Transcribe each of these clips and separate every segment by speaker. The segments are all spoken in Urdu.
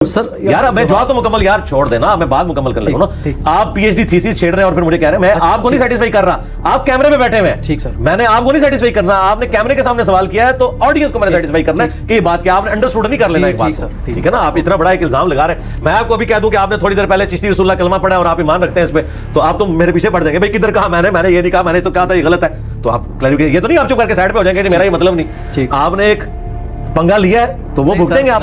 Speaker 1: سر
Speaker 2: یار میں جواب تو مکمل یار چھوڑ دینا, میں بات مکمل کر لوں نا. آپ پی ایچ ڈی تھیسس چھیڑ رہے ہیں اور پھر مجھے کہہ رہے ہیں میں آپ کو نہیں سیٹسفائی کر رہا, آپ کیمرے میں بیٹھے ہوئے ہیں.
Speaker 1: ٹھیک سر,
Speaker 2: میں نے آپ کو نہیں سیٹسفائی کرنا, آپ نے کیمرے کے سامنے سوال کیا ہے تو آڈینس کو میں نے سیٹسفائی کرنا ہے کہ یہ بات کیا آپ نے انڈرسٹوڈ نہیں کر لینا ایک بات. ٹھیک ہے نا, آپ اتنا بڑا ایک الزام لگا رہے ہیں. میں آپ کو ابھی کہہ دوں کہ آپ نے تھوڑی دیر پہلے چشتی رسول اللہ کلمہ پڑھا اور آپ ایمان رکھتے ہیں اس پہ, تو آپ تو میرے پیچھے پڑ جائیں گے بھائی کدھر کہا میں نے یہ نہیں کہا, میں نے تو کہا تھا یہ غلط ہے. تو آپ کلیئر, یہ تو نہیں آپ چپ کر کے سائڈ پہ ہو جائیں گے میرا یہ مطلب نہیں. آپ نے ایک پنگا لیا ہے تو وہ بھگتیں گے آپ.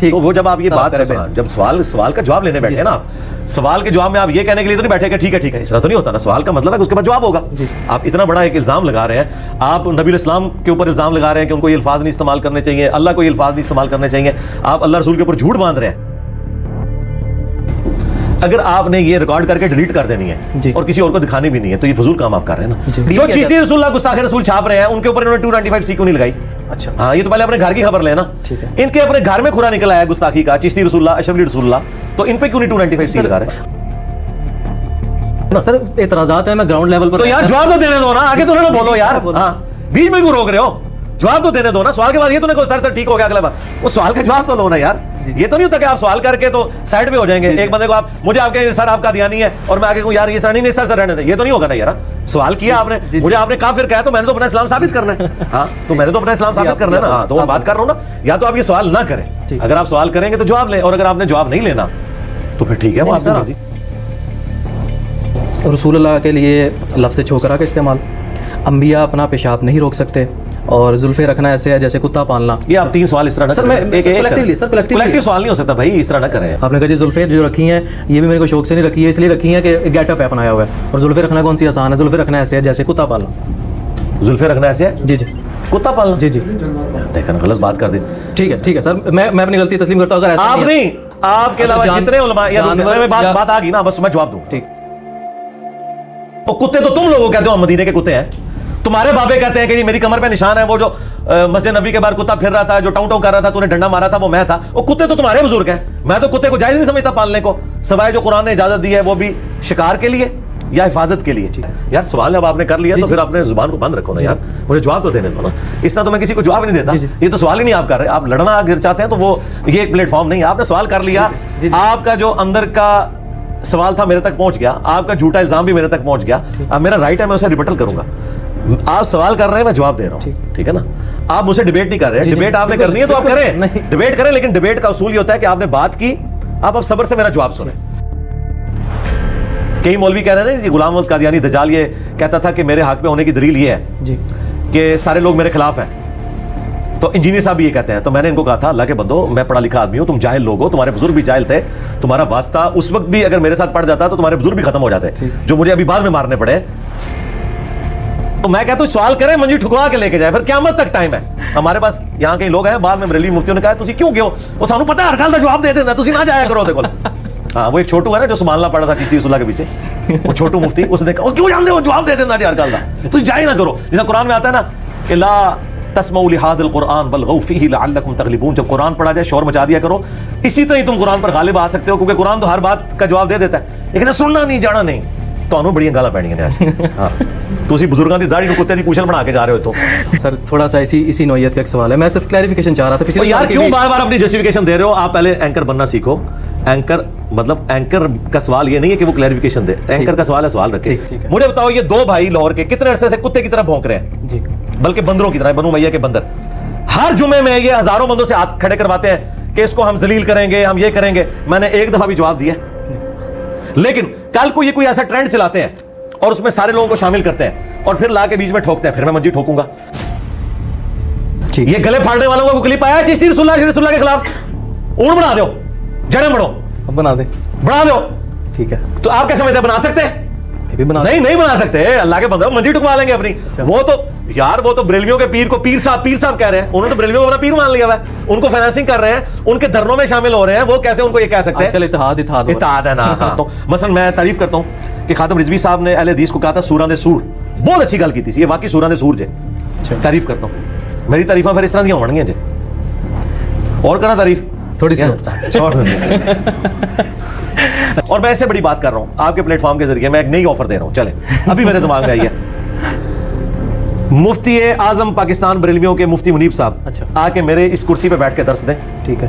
Speaker 2: تو وہ جب آپ یہ بات کریں, جب سوال کا جواب لینے بیٹھے نا آپ, سوال کے جواب میں آپ یہ کہنے کے لیے تو نہیں بیٹھے کہ ٹھیک ہے اس طرح تو نہیں ہوتا نا. سوال کا مطلب ہے کہ اس کے بعد جواب ہوگا. آپ اتنا بڑا ایک الزام لگا رہے ہیں, آپ نبی الاسلام کے اوپر الزام لگا رہے ہیں کہ ان کو یہ الفاظ نہیں استعمال کرنے چاہیے, اللہ کو یہ الفاظ نہیں استعمال کرنے چاہیے, آپ اللہ رسول کے اوپر جھوٹ باندھ رہے ہیں. اگر آپ نے یہ ریکارڈ کر کے ڈیلیٹ کر دینی ہے اور کسی اور کو دکھانی بھی نہیں ہے تو یہ فضول کام آپ کر رہے ہیں نا. جو چشتی رسول اللہ گستاخ رسول چھاپ رہے ہیں ان کے اوپر انہوں نے 295 سی کیوں نہیں لگائی؟ اچھا ہاں, یہ تو پہلے اپنے گھر کی خبر لینا. ان کے اپنے گھر میں کھرا نکل آیا گستاخی کا, چشتی رسول اللہ, اشرف علی رسول اللہ, تو ان پہ کیوں نہیں 295 سی لگا رہے ہیں؟
Speaker 1: سر اعتراضات ہیں, میں گراؤنڈ لیول پر.
Speaker 2: تو یار جواب تو دینے دو نا, آگے تو نہ بولو یار, ہاں بیچ میں کیوں روک رہے ہو؟ جواب تو دینے دو نا. سوال کے بعد یہ تو نہیں سر ٹھیک ہو گیا اگلا بار, وہ سوال کا جواب تو لو نا یار. یہ تو نہیں ہوتا کہ آپ سوال کر کے تو سائڈ پہ ہو جائیں گے. ایک بندے کو آپ مجھے آپ کہیں سر آپ کا دیا نہیں ہے اور میں آگے کہوں یار یہ سر نہیں سر رہنے دیں, یہ تو نہیں ہوگا نا یار. سوال کیا آپ نے, مجھے آپ نے کافر کہا تو میں نے تو اپنا اسلام ثابت کرنا ہے. ہاں تو میں نے تو اپنا اسلام ثابت کرنا ہے نا. ہاں تو میں بات کر رہا ہوں نا, یا تو آپ یہ سوال نہ کریں, اگر آپ سوال کریں گے تو جواب لیں, اور اگر آپ نے جواب نہیں لینا تو پھر ٹھیک ہے وہ آپ کی مرضی.
Speaker 1: رسول اللہ کے لیے لفظ چھوکرا کا استعمال, انبیاء اپنا پیشاب نہیں روک سکتے, اور زلفیں رکھنا ایسے ہے جیسے کتا پالنا.
Speaker 2: یہ آپ 3 سوال اس طرح نہ کریں. سر کلیکٹیو سوال نہیں ہو سکتا بھائی, اس طرح نہ کریں.
Speaker 1: آپ نے کہا جی زلفیں جو رکھی ہیں یہ بھی میرے کو شوق سے نہیں رکھی ہے, اس لیے رکھی ہیں کہ گیٹ اپ اپنایا ہوا ہے, اور زلفیں رکھنا کون سی آسان ہے؟ زلفیں رکھنا ایسے ہے جیسے کتا پالنا.
Speaker 2: زلفیں رکھنا ایسے ہے
Speaker 1: جی
Speaker 2: کتا پالنا.
Speaker 1: جی
Speaker 2: دیکھنا غلط بات کر دی.
Speaker 1: ٹھیک ہے سر, میں اپنی غلطی تسلیم کرتا ہوں. اگر ایسا
Speaker 2: آپ نہیں, آپ کے علاوہ جتنے علماء بات آ گئی نا, بس میں جواب دوں.
Speaker 1: ٹھیک,
Speaker 2: وہ کتے تو تم لوگوں کہتے ہو, ہم مدینے کے کتے ہیں. تمہارے بابے کہتے ہیں کہ میری کمر پہ نشان ہے, وہ جو مسجد نبی کے باہر کتا پھر رہا تھا, جو ٹاؤں ٹاؤں کر رہا تھا, تو نے ڈنڈا مارا تھا, وہ میں تھا. وہ کتے تو تمہارے بزرگ ہیں. میں تو کتے کو جائز نہیں سمجھتا پالنے کو, سوائے جو قرآن نے اجازت دی ہے وہ بھی شکار کے لیے یا حفاظت کے لیے. یار سوال جب آپ نے کر لیا تو پھر اپنے زبان کو بند رکھو نا یار, مجھے جواب تو دینے دو نا. اس طرح تو میں کسی کو جواب نہیں دیتا. یہ تو سوال ہی نہیں آپ کر رہے, آپ لڑنا اگر چاہتے ہیں تو وہ یہ ایک پلیٹ فارم نہیں. آپ نے سوال کر لیا, آپ کا جو اندر کا سوال تھا میرے تک پہنچ گیا, آپ کا جھوٹا الزام بھی میرے تک پہنچ گیا. اب میرا رائٹ ہے, میں اسے ریبٹل کروں گا. آپ سوال کر رہے ہیں, میں جواب دے رہا ہوں. ٹھیک ہے نا, آپ مجھ سے ڈیبیٹ نہیں کر رہے ہیں. ڈیبیٹ آپ نے کرنی ہے تو آپ کریں, ڈیبیٹ کریں, لیکن ڈیبیٹ کا اصول یہ ہوتا ہے کہ آپ نے بات کی, آپ اب صبر سے میرا جواب سنیں. کئی مولوی کہہ رہے ہیں نا, غلام محمد قادیانی دجال یہ کہتا تھا کہ میرے حق پہ ہونے کی دلیل یہ ہے کہ سارے لوگ میرے خلاف ہیں. تو انجینئر صاحب بھی یہ کہتے ہیں. تو میں نے ان کو کہا تھا اللہ کے بندو, میں پڑھا لکھا آدمی ہوں, تم جاہل لوگ ہو, تمہارے بزرگ بھی جاہل تھے, تمہارا واسطہ اس وقت بھی اگر میرے ساتھ پڑ جاتا تو تمہارے بزرگ بھی ختم ہو جاتے جو مجھے ابھی بعد میں مارنے پڑے. تو میں کہتا ہوں سوال کریں, منجی ٹھکوا کے لے کے جائے, پھر قیامت تک ٹائم ہے. ہمارے پاس یہاں کئی لوگ ہیں, بعد میں بریلوی مفتیوں نے کہا تسی کیوں گئے ہو, وہ سانو پتہ ہے ہر گل دا جواب دے دینا, تسی نہ جایا کرو. دیکھو ہاں, وہ ایک چھوٹو ہے نا جو سبحان اللہ پڑھا تھا چشتی رسول اللہ کے پیچھے, وہ چھوٹو مفتی, اس نے کہا کیوں جانتے ہو, جواب دے دینا ہر گل دا, تسی جائے نہ کرو. جیسا قرآن میں آتا ہے نا کہ لا تسمعوا لهذا القرآن والغوا فيه لعلكم تغلبون, جب قرآن پڑھا جائے شور مچا دیا کرو, اسی طرح تم قرآن پر غالب آ سکتے ہو, کیونکہ قرآن تو ہر بات کا جواب دے دیتا ہے, لیکن سننا نہیں, جانا نہیں. تو بڑی گالاں پینیاں نے ایسی. ہاں تسی بزرگاں دی داڑھی کو کتے دی پوچھل بنا کے جا رہے ہو. تو
Speaker 1: سر تھوڑا سا اسی نوعیت کا ایک سوال ہے, میں صرف کلیریفیکیشن چاہ رہا تھا.
Speaker 2: یار کیوں بار بار اپنی جسٹیفیکیشن دے رہے ہو؟ آپ پہلے اینکر بننا سیکھو. اینکر مطلب اینکر کا سوال یہ نہیں ہے کہ وہ کلیریفیکیشن دے, اینکر کا سوال ہے, سوال رکھے. مجھے بتاؤ یہ 2 بھائی لاہور کے کتنے عرصے سے کتے کی طرح بھونک رہے ہیں, بلکہ بندروں کی طرح, بنو امیہ کے بندر. ہر جمعے میں یہ ہزاروں بندوں سے ہاتھ کھڑے کرواتے ہیں کہ اس کو ہم ذلیل کریں گے, ہم یہ کریں گے. میں نے ایک دفعہ بھی جواب دیا, لیکن کل کو یہ کوئی ایسا ٹرینڈ چلاتے ہیں اور اس میں سارے لوگوں کو شامل کرتے ہیں اور پھر لا کے بیچ میں ٹھوکتے ہیں, پھر میں منجی ٹھوکوں گا. یہ گلے پھاڑنے والوں کو کلپ آیا چشتی رسول اللہ کے خلاف, اون بنا دو, جڑیں بڑھو,
Speaker 1: بنا دو. ٹھیک ہے,
Speaker 2: تو آپ کیا سمجھتے ہیں بنا سکتے ہیں؟ نہیں بنا سکتے. اللہ کے بندے منجی ٹھکوا لیں گے اپنی. وہ تو یار وہ تو بریلویوں کے پیر کو پیر صاحب کہہ رہے ہیں, انہوں نے تو بریلویوں کو اپنا پیر مان لیا ہوا ہے, ان کو فائنانسنگ کر رہے ہیں, ان کے دھرنوں میں شامل ہو رہے ہیں, وہ کیسے ان کو یہ کہہ سکتے ہیں؟ اتحاد ہے نا. تو مثلا میں تعریف کرتا ہوں کہ خاتم رضوی صاحب نے اہل حدیث کو کہا تھا سوراں دے سور, بہت اچھی گل کی تھی. یہ واقعی سوراں دے سور جے, تعریف کرتا ہوں. میری تعریفاں پھر اس طرح دیا ہونگیاں جے, اور کرنا تعریف
Speaker 1: تھوڑی سی
Speaker 2: چھوڑ دیں. اور میں ایسے بڑی بات کر رہا ہوں آپ کے پلیٹ فارم کے ذریعے, میں ایک نئی آفر دے رہا ہوں. چلیں ابھی میرے دماغ میں آئی ہے, مفتی اعظم پاکستان بریلویوں کے مفتی منیب صاحب آ کے میرے اس کرسی پہ بیٹھ کے درس دیں.
Speaker 1: ٹھیک ہے,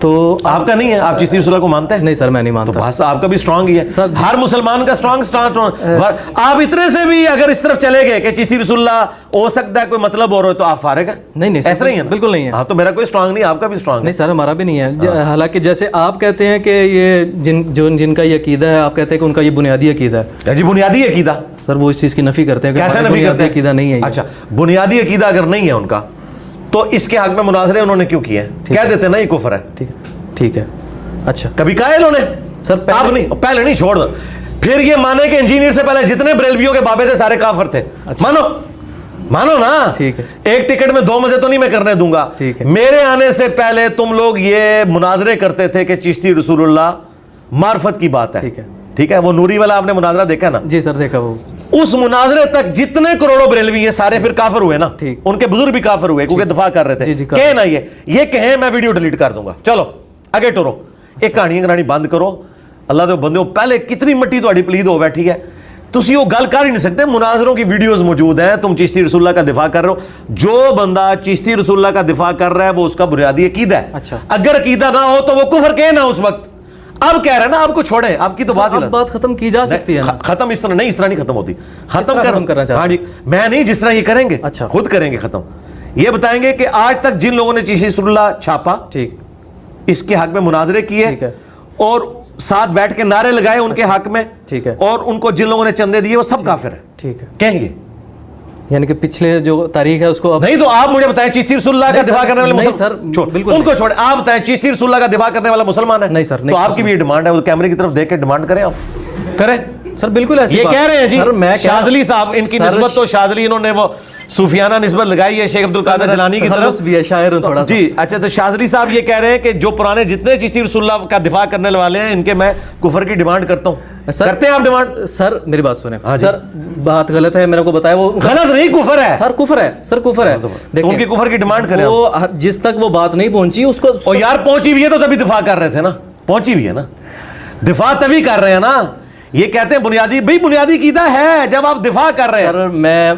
Speaker 1: تو
Speaker 2: آپ کا نہیں ہے, آپ چشتی رسول اللہ کو مانتے ہیں؟
Speaker 1: نہیں سر میں نہیں
Speaker 2: تو
Speaker 1: مانتا.
Speaker 2: بس آپ کا بھی اسٹرانگ ہی ہے,
Speaker 1: سر
Speaker 2: ہر مسلمان کا اسٹرانگ. آپ اتنے سے بھی اگر اس طرف چلے گئے کہ چشتی رسول اللہ ہو سکتا ہے کوئی مطلب اور ہو تو آپ فارغ ہیں؟
Speaker 1: نہیں
Speaker 2: ایسا نہیں ہے,
Speaker 1: بالکل نہیں ہے.
Speaker 2: ہاں تو میرا کوئی اسٹرانگ نہیں, آپ کا بھی اسٹرانگ ہے.
Speaker 1: نہیں سر ہمارا بھی نہیں ہے. حالانکہ جیسے آپ کہتے ہیں کہ یہ جن کا یہ عقیدہ ہے, آپ کہتے ہیں کہ ان کا یہ بنیادی عقیدہ ہے.
Speaker 2: جی بنیادی عقیدہ
Speaker 1: سر وہ اس چیز کی نفی کرتے ہیں کہ
Speaker 2: کیسے
Speaker 1: ہمارا
Speaker 2: نفی کرتے ہیں؟
Speaker 1: عقیدہ نہیں ہے.
Speaker 2: اچھا بنیادی عقیدہ اگر نہیں ہے ان کا تو اس کے حق میں مناظرے انہوں نے کیوں کیے ہیں؟ کہہ دیتے نا یہ کفر ہے.
Speaker 1: ٹھیک ہے. اچھا
Speaker 2: کبھی کہا ہے انہوں نے؟
Speaker 1: سر
Speaker 2: آپ نہیں, پہلے نہیں, چھوڑ دو. پھر یہ مانے کہ انجینئر سے پہلے جتنے بریلویوں کے بابے تھے سارے کافر تھے. مانو نا.
Speaker 1: ٹھیک ہے.
Speaker 2: ایک ٹکٹ میں 2 مزے تو نہیں میں کرنے دوں گا. میرے آنے سے پہلے تم لوگ یہ مناظرے کرتے تھے کہ چشتی رسول اللہ معرفت کی بات ہے. ٹھیک ہے. وہ نوری والا آپ نے مناظرہ دیکھا نا؟
Speaker 1: جی سر دیکھا. وہ
Speaker 2: اس مناظرے تک جتنے کروڑوں بریلوی ہیں سارے پھر کافر ہوئے نا, ان کے بزرگ بھی کافر ہوئے کیونکہ دفاع کر رہے تھے. کہیں نا یہ کہیں میں ویڈیو ڈیلیٹ کر دوں گا. چلو آگے ٹورو, ایک کہانی بند کرو. اللہ دے بندے پہلے کتنی مٹی تہاڈی پلید ہو بیٹھی ہے, تسی وہ گل کر ہی نہیں سکتے. مناظروں کی ویڈیوز موجود ہیں, تم چشتی رسول اللہ کا دفاع کر رہے ہو. جو بندہ چشتی رسول اللہ کا دفاع کر رہا ہے وہ اس کا بنیادی عقیدہ ہے. اگر عقیدہ نہ ہو تو وہ کفر کہے نا اس وقت. اب کہہ رہے ہیں نا آپ کو چھوڑیں, آپ کی تو بات
Speaker 1: ختم کی جا سکتی ہے.
Speaker 2: ختم اس طرح نہیں ختم ہوتی.
Speaker 1: ختم کرنا چاہتے ہیں.
Speaker 2: ہاں جی, میں نہیں, جس طرح یہ کریں گے خود کریں گے ختم. یہ بتائیں گے کہ آج تک جن لوگوں نے چشتی رسول اللہ چھاپا, اس کے حق میں مناظرے کیے اور ساتھ بیٹھ کے نعرے لگائے ان کے حق میں, اور ان کو جن لوگوں نے چندے دیے وہ سب کافر ہیں. ٹھیک ہے. کہیں گے
Speaker 1: یعنی کہ پچھلے جو تاریخ ہے اس کو
Speaker 2: نہیں. تو آپ مجھے بتائیں چشتی رسول اللہ کا دفاع کرنے والے مسلمان, ان کو چھوڑیں, آپ بتائیں چشتی رسول اللہ کا دفاع کرنے والا مسلمان ہے؟
Speaker 1: نہیں سر.
Speaker 2: تو آپ کی بھی یہ ڈیمانڈ ہے, وہ کیمرے کی طرف دیکھ کے ڈیمانڈ کریں, آپ کریں
Speaker 1: سر. بالکل ایسی
Speaker 2: یہ کہہ رہے ہیں جی. شاذلی صاحب, ان کی نسبت تو شاذلی انہوں نے وہ صوفیانہ نسبت لگائی ہے شیخ عبد القادر جیلانی کی طرف.
Speaker 1: بھی ہے شاعر ہوں تھوڑا.
Speaker 2: جی اچھا, تو شاذلی صاحب یہ کہہ رہے ہیں کہ جو پرانے جتنے چشتی رسول اللہ کا دفاع کرنے والے ہیں ان کے میں کفر کی ڈیمانڈ کرتا ہوں. کرتے ہیں آپ ڈیمانڈ؟
Speaker 1: سر میری بات سنیں سر, بات غلط ہے, میرے کو بتایا. وہ
Speaker 2: غلط نہیں, کفر ہے
Speaker 1: سر. کفر ہے سر, کفر ہے.
Speaker 2: تو ان کی کفر کی ڈیمانڈ کریں.
Speaker 1: وہ جس تک وہ بات نہیں پہنچی اس کو,
Speaker 2: اور یار پہنچی بھی ہے تو تبھی دفاع کر رہے تھے نا. پہنچی بھی ہے نا, دفاع تبھی کر رہے ہیں نا. یہ کہتے ہیں بنیادی, بھئی بنیادی عقیدہ ہے جب آپ دفاع کر رہے ہیں.
Speaker 1: سر میں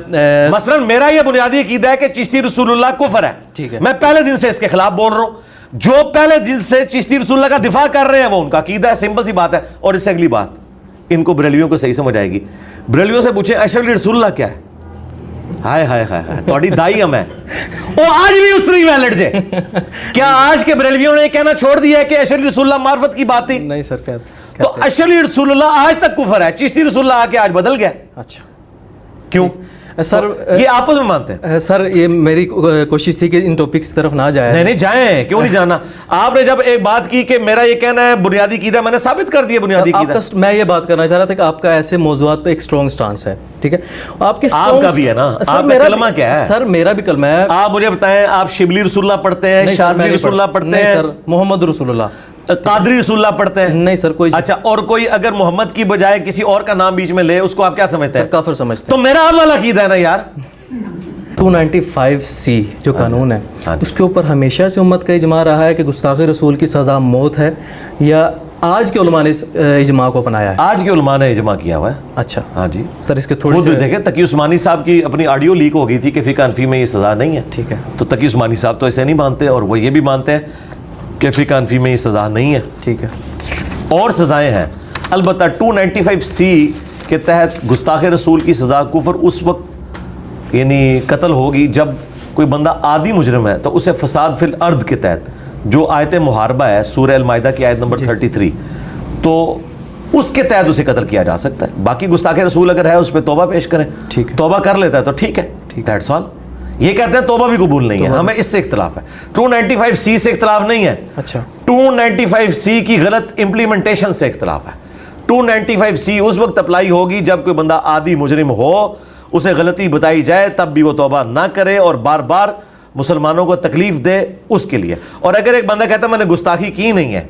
Speaker 2: مثلا میرا یہ بنیادی عقیدہ ہے کہ چشتی رسول اللہ کفر ہے. ٹھیک ہے. میں پہلے دن سے اس کے خلاف بول رہا ہوں. جو پہلے دن سے چشتی رسول اللہ کا دفاع کر رہے ہیں وہ ان کا عقیدہ ہے, سمپل سی بات ہے. اور اس سے اگلی بات ان کو بریلویوں کو صحیح سمجھ آئے گی. بریلویوں سے پوچھیں اشرف علی رسول اللہ کیا ہے؟ ہائے ہائے ہائے, تھوڑی دائی ہم ہے. وہ آج بھی اس طرح ویلڈ جے. کیا آج کے بریلویوں نے کہنا چھوڑ دیا ہے کہ اشرف علی رسول اللہ معرفت کی بات تھی؟
Speaker 1: نہیں سر.
Speaker 2: تو اشرف علی رسول اللہ آج تک کفر ہے, چشتی رسول اللہ آ کے آج بدل گیا.
Speaker 1: اچھا
Speaker 2: کیوں
Speaker 1: سر؟
Speaker 2: یہ آپس میں مانتے ہیں
Speaker 1: سر. یہ میری کوشش تھی کہ ان ٹاپکس کی طرف نہ جائے.
Speaker 2: نہیں جائیں, کیوں نہیں جانا. آپ نے جب ایک بات کی کہ میرا یہ کہنا ہے بنیادی عقیدہ, میں نے ثابت کر دیا بنیادی عقیدہ.
Speaker 1: میں یہ بات کرنا چاہ رہا تھا کہ آپ کا ایسے موضوعات پہ ایک اسٹرانگ سٹانس ہے. ٹھیک ہے, آپ کا
Speaker 2: بھی ہے نا. آپ کا کلمہ کیا ہے؟
Speaker 1: سر میرا بھی کلمہ ہے.
Speaker 2: آپ مجھے بتائیں, آپ شبلی رسول اللہ پڑھتے ہیں, شاذلی رسول اللہ پڑھتے ہیں؟
Speaker 1: سر محمد رسول اللہ,
Speaker 2: قادری رسول اللہ پڑھتے ہیں؟
Speaker 1: نہیں سر. کوئی
Speaker 2: اچھا, اور کوئی اگر محمد کی بجائے کسی اور کا نام بیچ میں لے اس کو آپ کیا سمجھتے ہیں؟
Speaker 1: کافر سمجھتے ہیں.
Speaker 2: تو میرا آپ والا عقیدہ ہے نا یار.
Speaker 1: 295C جو قانون ہے اس کے اوپر ہمیشہ سے امت کا اجماع رہا ہے کہ گستاخی رسول کی سزا موت ہے, یا آج کے علماء نے اس اجماع کو اپنایا ہے؟
Speaker 2: آج کے علماء نے اجماع کیا ہوا ہے.
Speaker 1: اچھا
Speaker 2: ہاں جی
Speaker 1: سر. اس کے تھوڑے
Speaker 2: سے دیکھیں, تقی عثمانی صاحب کی اپنی آڈیو لیک ہو گئی تھی کہ فقہ حنفی میں یہ سزا نہیں ہے.
Speaker 1: ٹھیک ہے.
Speaker 2: تو تقی عثمانی صاحب تو ایسے نہیں مانتے, اور وہ یہ بھی مانتے ہیں کہ فقہ حنفی میں یہ سزا نہیں ہے.
Speaker 1: ٹھیک ہے.
Speaker 2: اور سزائیں ہیں البتہ. 295C کے تحت گستاخ رسول کی سزا کفر اس وقت یعنی قتل ہوگی جب کوئی بندہ عادی مجرم ہے, تو اسے فساد فی الارض کے تحت جو آیت محاربہ ہے سورہ المائدہ کی آیت نمبر 33, تو اس کے تحت اسے قتل کیا جا سکتا ہے. باقی گستاخ رسول اگر ہے اس پہ توبہ پیش کریں, توبہ کر لیتا ہے تو ٹھیک ہے. That's all. یہ کہتے ہیں توبہ بھی قبول نہیں ہے, ہمیں اس سے اختلاف ہے. 295C سے اختلاف نہیں ہے. اچھا 295C کی غلط امپلیمنٹیشن سے اختلاف ہے. 295C اس وقت اپلائی ہوگی جب کوئی بندہ عادی مجرم ہو, اسے غلطی بتائی جائے تب بھی وہ توبہ نہ کرے اور بار بار مسلمانوں کو تکلیف دے اس کے لیے. اور اگر ایک بندہ کہتا ہے میں نے گستاخی کی نہیں ہے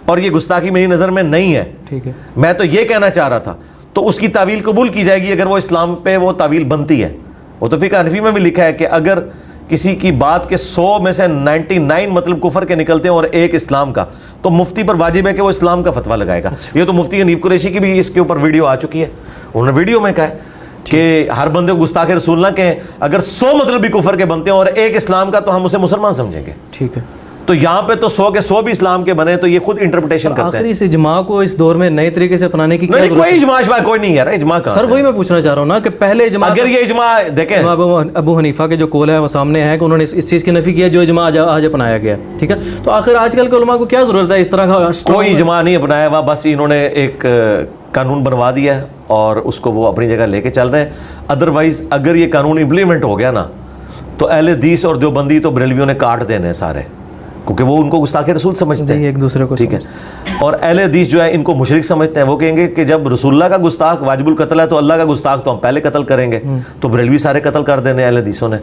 Speaker 2: اور یہ گستاخی میری نظر میں نہیں ہے, ٹھیک ہے, میں تو یہ کہنا چاہ رہا تھا, تو اس کی تعویل قبول کی جائے گی اگر وہ اسلام پہ وہ تعویل بنتی ہے. وہ تو فقہ حنفی میں بھی لکھا ہے کہ اگر کسی کی بات کے 100 میں سے 99 مطلب کفر کے نکلتے ہیں اور ایک اسلام کا, تو مفتی پر واجب ہے کہ وہ اسلام کا فتویٰ لگائے گا. یہ تو مفتی حنیف قریشی کی بھی اس کے اوپر ویڈیو آ چکی ہے. انہوں نے ویڈیو میں کہا ہے کہ ہر بندے کو گستاخ رسول نہ کہیں, اگر 100 مطلب بھی کفر کے بنتے ہیں اور ایک اسلام کا تو ہم اسے مسلمان سمجھیں گے. ٹھیک ہے. تو یہاں پہ تو 100 کے 100 بھی اسلام کے بنے, تو یہ خود انٹرپریٹیشن کرتے ہیں.
Speaker 1: آخر اس اجماع کو اس دور میں نئے طریقے سے اپنانے کی کیا
Speaker 2: نہیں,
Speaker 1: ضرورت
Speaker 2: کوئی اجماع کوئی نہیں ہے اجماع کا.
Speaker 1: سر وہی میں پوچھنا چاہ رہا ہوں نا کہ پہلے اجماع,
Speaker 2: اگر یہ اجماع دیکھیں
Speaker 1: ابو حنیفہ کے جو قول ہے وہ سامنے ہے کہ انہوں نے اس چیز کی نفی کیا جو اجماع آج اپنایا گیا, ٹھیک ہے, تو آخر آج کل کے علماء کو کیا ضرورت ہے اس طرح کا؟
Speaker 2: کوئی اجماع نہیں اپنایا ہوا, بس انہوں نے ایک قانون بنوا دیا ہے اور اس کو وہ اپنی جگہ لے کے چل رہے ہیں. ادروائز اگر یہ قانون امپلیمنٹ ہو گیا نا تو اہل حدیث اور دیوبندی تو بریلویوں نے کاٹ دینے ہیں سارے, کیونکہ وہ ان کو گستاخ رسول سمجھتے ہیں
Speaker 1: ایک دوسرے کو,
Speaker 2: ٹھیک ہے. اور اہل حدیث جو ہے ان کو مشرک سمجھتے ہیں. وہ کہیں گے کہ جب رسول اللہ کا گستاخ واجب القتل ہے تو اللہ کا گستاخ تو ہم پہلے قتل کریں گے, تو بریلوی سارے قتل کر دینے اہل حدیثوں نے.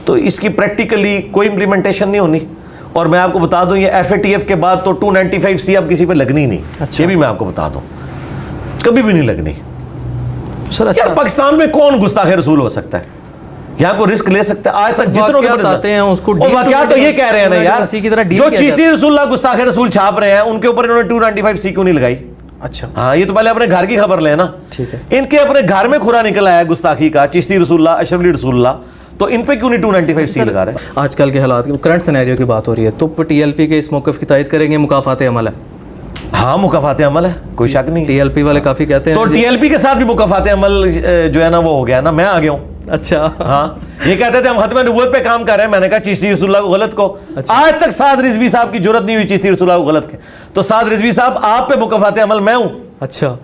Speaker 2: تو اس کی پریکٹیکلی کوئی امپلیمنٹیشن نہیں ہونی. اور میں آپ کو بتا دوں یہ FATF کے بعد تو 295C اب کسی پہ لگنی ہی نہیں, یہ بھی میں آپ کو بتا دوں, کبھی بھی نہیں لگنی.
Speaker 1: سر
Speaker 2: یار پاکستان میں کون گستاخ رسول ہو سکتا ہے؟ یہاں کو رسک لے سکتا ہے؟ آج تک جتنوں کے
Speaker 1: آتے ہیں اس کو
Speaker 2: واقعات تو یہ کہہ رہے ہیں نا یار, جو چشتی رسول اللہ گستاخ رسول چھاپ رہے ہیں ان کے اوپر انہوں نے 295C کیوں نہیں لگائی؟
Speaker 1: اچھا
Speaker 2: ہاں, یہ تو پہلے اپنے گھر کی خبر لیں نا.
Speaker 1: ٹھیک ہے,
Speaker 2: ان کے اپنے گھر میں کھرا نکل آیا گستاخی کا, چشتی رسول اللہ, اشرف علی رسول اللہ, تو ان پہ کیوں نہیں 295C لگا رہے ہیں؟
Speaker 1: آج کل کے حالات کی کرنٹ سینیریو کی بات ہو رہی ہے تو TLP کے اس موقف کی تائید کریں گے, مکافات عمل ہے.
Speaker 2: ہاں مکافات عمل ہے, کوئی شک نہیں.
Speaker 1: TLP والے کافی کہتے ہیں
Speaker 2: تو TLP کے ساتھ بھی مکافات عمل جو ہے نا وہ ہو گیا نا, میں آ گیا ہوں.
Speaker 1: اچھا
Speaker 2: ہاں, یہ کہتے تھے ہم ختم نبوت پہ کام کر رہے ہیں. میں نے کہا چشتی رسول اللہ کو غلط کو. آج تک سعد رضوی صاحب کی جرت نہیں ہوئی چشتی رسول اللہ کو غلط کے. تو سعد رضوی صاحب آپ پہ مکافات عمل میں ہوں.
Speaker 1: اچھا,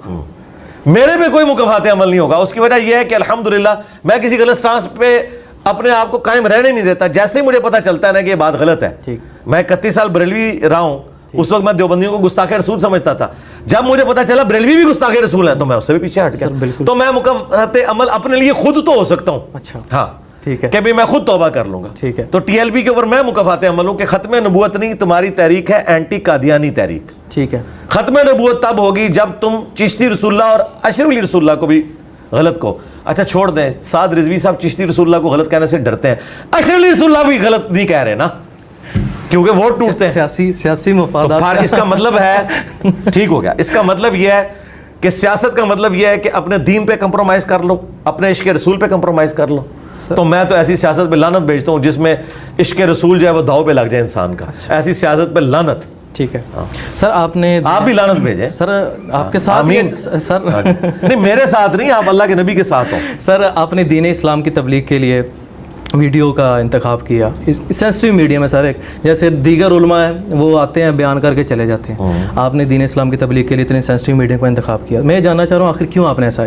Speaker 2: میرے پہ کوئی مکافات عمل نہیں ہوگا. اس کی وجہ یہ ہے کہ الحمدللہ میں کسی غلط سٹانس پہ اپنے آپ کو قائم رہنے نہیں دیتا. جیسے ہی مجھے پتا چلتا ہے نا کہ یہ بات غلط ہے, میں 31 سال بریلوی رہا ہوں, اس وقت میں دیوبندیوں کو گستاخ رسول سمجھتا تھا. جب مجھے پتا چلا بریلوی بھی گستاخ رسول ہے تو میں اس سے بھی پیچھے ہٹ گیا. تو میں مکافات عمل اپنے لیے خود تو ہو سکتا ہوں.
Speaker 1: اچھا
Speaker 2: ہاں
Speaker 1: ٹھیک ہے,
Speaker 2: کہ بھی میں خود توبہ کر لوں گا.
Speaker 1: ٹھیک ہے,
Speaker 2: تو TLP کے اوپر میں مکافات عمل ہوں کہ ختم نبوت نہیں, تمہاری تحریک ہے اینٹی قادیانی تحریک.
Speaker 1: ٹھیک ہے,
Speaker 2: ختم نبوت تب ہوگی جب تم چشتی رسول اللہ اور اشرف علی رسول اللہ کو بھی غلط کو. اچھا چھوڑ دیں, سعد رضوی صاحب چشتی رسول اللہ کو غلط کہنے سے ڈرتے ہیں, اشرف علی رسول اللہ بھی غلط نہیں کہہ رہے نا, کیونکہ ووٹ ٹوٹتے ہیں,
Speaker 1: سیاسی مفادات.
Speaker 2: اس کا مطلب ہے ٹھیک ہو گیا, اس کا مطلب یہ ہے کہ سیاست کا مطلب یہ ہے کہ اپنے دین پہ کمپرومائز کر لو, اپنے عشق رسول پہ کمپرومائز کر لو. تو میں تو ایسی سیاست پہ لعنت بھیجتا ہوں جس میں عشق رسول جو ہے وہ داؤ پہ لگ جائے انسان کا. ایسی سیاست پہ لعنت.
Speaker 1: ٹھیک ہے سر, آپ بھی
Speaker 2: لعنت بھیجیں
Speaker 1: سر, آپ کے ساتھ سر
Speaker 2: نہیں میرے ساتھ نہیں, آپ اللہ کے نبی کے ساتھ ہوں.
Speaker 1: سر آپ نے دین اسلام کی تبلیغ کے لیے ویڈیو کا انتخاب کیا, سینسٹیو میڈیم ہے سر, ایک جیسے دیگر علماء ہیں وہ آتے ہیں بیان کر کے چلے جاتے ہیں, آپ نے دین اسلام کی تبلیغ کے لیے اتنے سینسٹیو میڈیم کا انتخاب کیا. میں جاننا چاہ رہا ہوں آخر کیوں آپ نے ایسا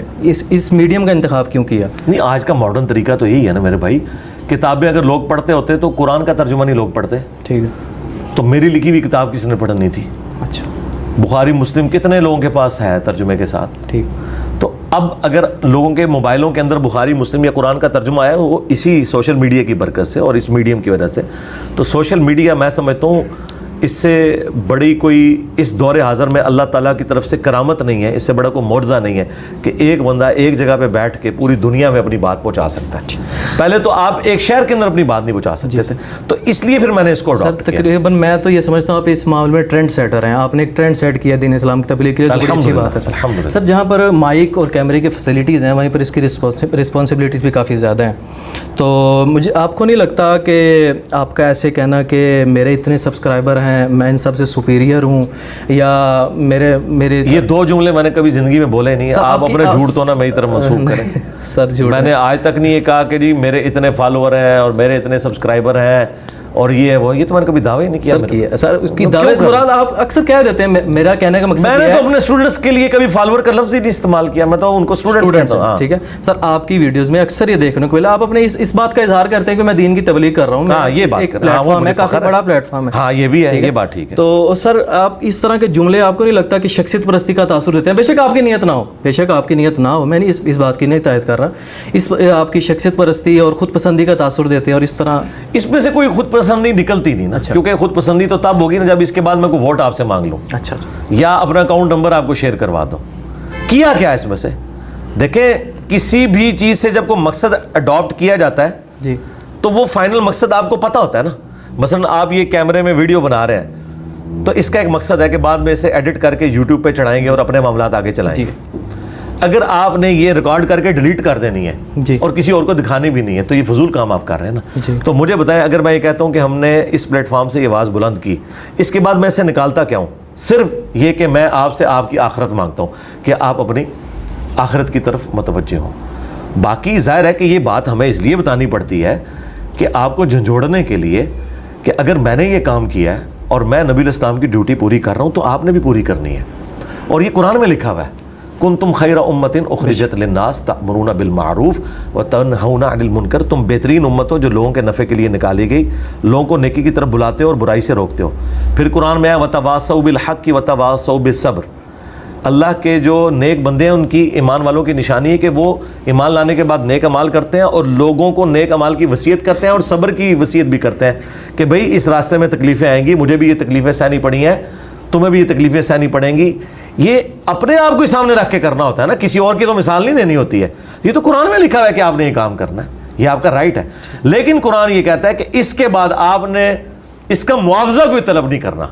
Speaker 1: اس میڈیم کا انتخاب کیوں کیا؟
Speaker 2: نہیں, آج کا ماڈرن طریقہ تو یہی ہے نا میرے بھائی, کتابیں اگر لوگ پڑھتے ہوتے تو قرآن کا ترجمہ نہیں لوگ پڑھتے.
Speaker 1: ٹھیک ہے,
Speaker 2: تو میری لکھی ہوئی کتاب کسی نے پڑھنی تھی.
Speaker 1: اچھا,
Speaker 2: بخاری مسلم کتنے لوگوں کے پاس ہے ترجمے کے ساتھ.
Speaker 1: ٹھیک,
Speaker 2: تو اب اگر لوگوں کے موبائلوں کے اندر بخاری مسلم یا قرآن کا ترجمہ آیا وہ اسی سوشل میڈیا کی برکت سے اور اس میڈیم کی وجہ سے. تو سوشل میڈیا میں سمجھتا ہوں اس سے بڑی کوئی اس دور حاضر میں اللہ تعالیٰ کی طرف سے کرامت نہیں ہے, اس سے بڑا کوئی معجزہ نہیں ہے کہ ایک بندہ ایک جگہ پہ بیٹھ کے پوری دنیا میں اپنی بات پہنچا سکتا ہے. پہلے تو آپ ایک شہر کے اندر اپنی بات نہیں پہنچا سکتے تھے, تو اس لیے پھر میں نے اس کو اڈاپٹ کیا.
Speaker 1: تقریباً میں تو یہ سمجھتا ہوں آپ اس معاملے میں ٹرینڈ سیٹر ہیں, آپ نے ایک ٹرینڈ سیٹ کیا دین اسلام کی تبلیغ کے لیے, بڑی اچھی بات ہے سر. سر جہاں پر مائک اور کیمرے کی فیسلٹیز ہیں وہیں پر اس کی رسپانسبلٹیز بھی کافی زیادہ ہیں. تو مجھے آپ کو نہیں لگتا کہ آپ کا ایسے کہنا کہ میرے اتنے سبسکرائبر ہیں میں ان سب سے سپیریئر ہوں, یا میرے
Speaker 2: یہ دو جملے میں نے کبھی زندگی میں بولے نہیں. آپ اپنے جھوٹ تو نہ میری طرف منسوخ کریں.
Speaker 1: سر جھوٹ
Speaker 2: میں نے آج تک نہیں یہ کہا کہ جی میرے اتنے فالوور ہیں اور میرے اتنے سبسکرائبر ہیں اور یہ ہے وہ, یہ تو میں نے کبھی دعوی نہیں کیا.
Speaker 1: سر اس کی دعوے سے مراد آپ اکثر کہہ دیتے ہیں, میرا کہنے کا مقصد
Speaker 2: میں نے تو اپنے اسٹوڈنٹس کے لیے کبھی فالوور کا لفظ ہی نہیں استعمال کیا, میں تو ان کو اسٹوڈنٹس کہتا ہوں.
Speaker 1: ٹھیک ہے سر, آپ کی ویڈیوز میں اکثر یہ دیکھنے کو ملا آپ اپنے اس بات کا اظہار کرتے ہیں کہ میں دین کی تبلیغ کر رہا ہوں.
Speaker 2: ہاں یہ بات
Speaker 1: پلیٹ فارم ہے, کافی بڑا پلیٹ فارم ہے.
Speaker 2: ہاں یہ بھی ہے, یہ بات ٹھیک ہے.
Speaker 1: تو سر آپ اس طرح کے جملے آپ کو نہیں لگتا کہ شخصیت پرستی کا تاثر دیتے ہیں؟ بے شک آپ کی نیت نہ ہو, بے شک آپ کی نیت نہ ہو, میں نہیں اس بات کی نہیں تائید کر رہا, اس آپ کی شخصیت پرستی اور خود پسندی کا تاثر دیتے ہیں, اور اس طرح
Speaker 2: اس میں سے کوئی خود پسندی نکلتی نہیں نا, کیونکہ خود پسندی تو تب ہوگی نا جب اس کے بعد میں کوئی ووٹ آپ سے مانگ لوں.
Speaker 1: اچھا,
Speaker 2: یا اپنا اکاؤنٹ نمبر آپ کو شیئر کروا دو. کیا کیا اس میں سے دیکھیں, کسی بھی چیز سے جب کوئی مقصد اڈاپٹ کیا جاتا ہے
Speaker 1: جی
Speaker 2: تو وہ فائنل مقصد آپ کو پتا ہوتا ہے نا. مثلا آپ یہ کیمرے میں ویڈیو بنا رہے ہیں تو اس کا ایک مقصد ہے کہ بعد میں اسے ایڈٹ کر کے یوٹیوب پہ چڑھائیں گے اور اپنے معاملات آگے چلائیں گے. اگر آپ نے یہ ریکارڈ کر کے ڈیلیٹ کر دینی ہے
Speaker 1: جی
Speaker 2: اور کسی اور کو دکھانی بھی نہیں ہے تو یہ فضول کام آپ کر رہے ہیں نا.
Speaker 1: جی.
Speaker 2: تو مجھے بتائیں, اگر میں یہ کہتا ہوں کہ ہم نے اس پلیٹ فارم سے یہ آواز بلند کی, اس کے بعد میں اسے نکالتا کیا ہوں؟ صرف یہ کہ میں آپ سے آپ کی آخرت مانگتا ہوں کہ آپ اپنی آخرت کی طرف متوجہ ہوں. باقی ظاہر ہے کہ یہ بات ہمیں اس لیے بتانی پڑتی ہے کہ آپ کو جھنجھوڑنے کے لیے کہ اگر میں نے یہ کام کیا ہے اور میں نبی علیہ السلام کی ڈیوٹی پوری کر رہا ہوں تو آپ نے بھی پوری کرنی ہے. اور یہ قرآن میں لکھا ہوا ہے, کنتم خیر امۃ اخرجت للناس تأمرون بالمعروف وتنہون عن المنکر, تم بہترین امت ہو جو لوگوں کے نفع کے لیے نکالی گئی, لوگوں کو نیکی کی طرف بلاتے ہو اور برائی سے روکتے ہو. پھر قرآن میں ہے وتواصوا بالحق وتواصوا بالصبر, اللہ کے جو نیک بندے ہیں ان کی, ایمان والوں کی نشانی ہے کہ وہ ایمان لانے کے بعد نیک اعمال کرتے ہیں اور لوگوں کو نیک اعمال کی وصیت کرتے ہیں اور صبر کی وصیت بھی کرتے ہیں کہ بھئی اس راستے میں تکلیفیں آئیں گی, مجھے بھی یہ تکلیفیں سہنی پڑی ہیں, تمہیں بھی یہ تکلیفیں سہنی پڑیں گی. یہ اپنے آپ کو سامنے رکھ کے کرنا ہوتا ہے نا, کسی اور کی تو مثال نہیں دینی ہوتی ہے. یہ تو قرآن میں لکھا ہوا ہے کہ آپ نے یہ کام کرنا ہے, یہ آپ کا رائٹ ہے. لیکن قرآن یہ کہتا ہے کہ اس کے بعد آپ نے اس کا معاوضہ کوئی طلب نہیں کرنا.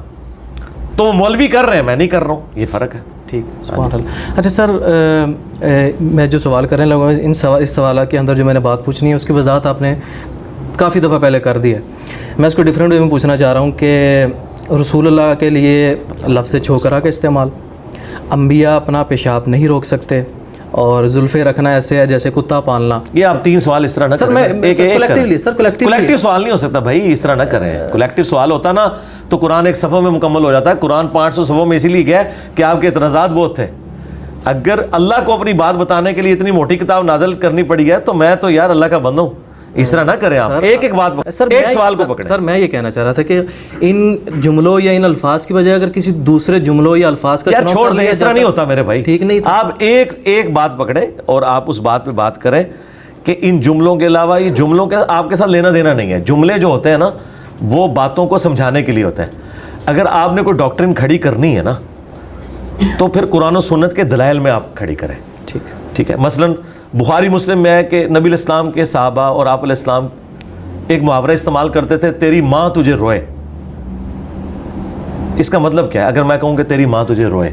Speaker 2: تو وہ مولوی کر رہے ہیں, میں نہیں کر رہا ہوں, یہ فرق ہے.
Speaker 1: ٹھیک, سبحان اللہ. اچھا سر, میں جو سوال کرنے لگا اس سوال کے اندر جو میں نے بات پوچھنی ہے اس کی وضاحت آپ نے کافی دفعہ پہلے کر دی ہے. میں اس کو ڈفرینٹ وے میں پوچھنا چاہ رہا ہوں کہ رسول اللہ کے لیے لفظ چھوکرا کا استعمال, انبیاء اپنا پیشاب نہیں روک سکتے, اور زلفیں رکھنا ایسے ہے جیسے کتا پالنا.
Speaker 2: یہ آپ 3 سوال اس طرح نہ کریں.
Speaker 1: کلیکٹیو
Speaker 2: سوال نہیں ہو سکتا بھائی, اس طرح نہ کریں. کلیکٹیو سوال ہوتا نا تو قرآن ایک صفحہ میں مکمل ہو جاتا ہے. قرآن 500 صفحوں میں اسی لیے گیا کہ آپ کے اعتراضات بہت تھے. اگر اللہ کو اپنی بات بتانے کے لیے اتنی موٹی کتاب نازل کرنی پڑی ہے تو میں تو یار اللہ کا بندہ ہوں. اس طرح نہ کریں آپ, ایک ایک بات, ایک سوال کو پکڑیں.
Speaker 1: سر میں یہ کہنا چاہ رہا تھا کہ ان جملوں یا ان الفاظ کی بجائے اگر کسی دوسرے جملوں یا الفاظ کا
Speaker 2: یار چھوڑ دیں, اس طرح نہیں ہوتا میرے بھائی.
Speaker 1: ٹھیک نہیں,
Speaker 2: آپ ایک ایک بات پکڑیں اور آپ اس بات پہ بات کریں کہ ان جملوں کے علاوہ یہ جملوں کے آپ کے ساتھ لینا دینا نہیں ہے. جملے جو ہوتے ہیں نا وہ باتوں کو سمجھانے کے لیے ہوتے ہیں. اگر آپ نے کوئی ڈاکٹرین کھڑی کرنی ہے نا تو پھر قرآن و سنت کے دلائل میں آپ کھڑی کریں. ٹھیک ہے. مثلا بخاری مسلم میں ہے کہ نبی علیہ السلام کے صحابہ اور آپ علیہ السلام ایک محاورہ استعمال کرتے تھے, تیری ماں تجھے روئے. اس کا مطلب کیا ہے؟ اگر میں کہوں کہ تیری ماں تجھے روئے,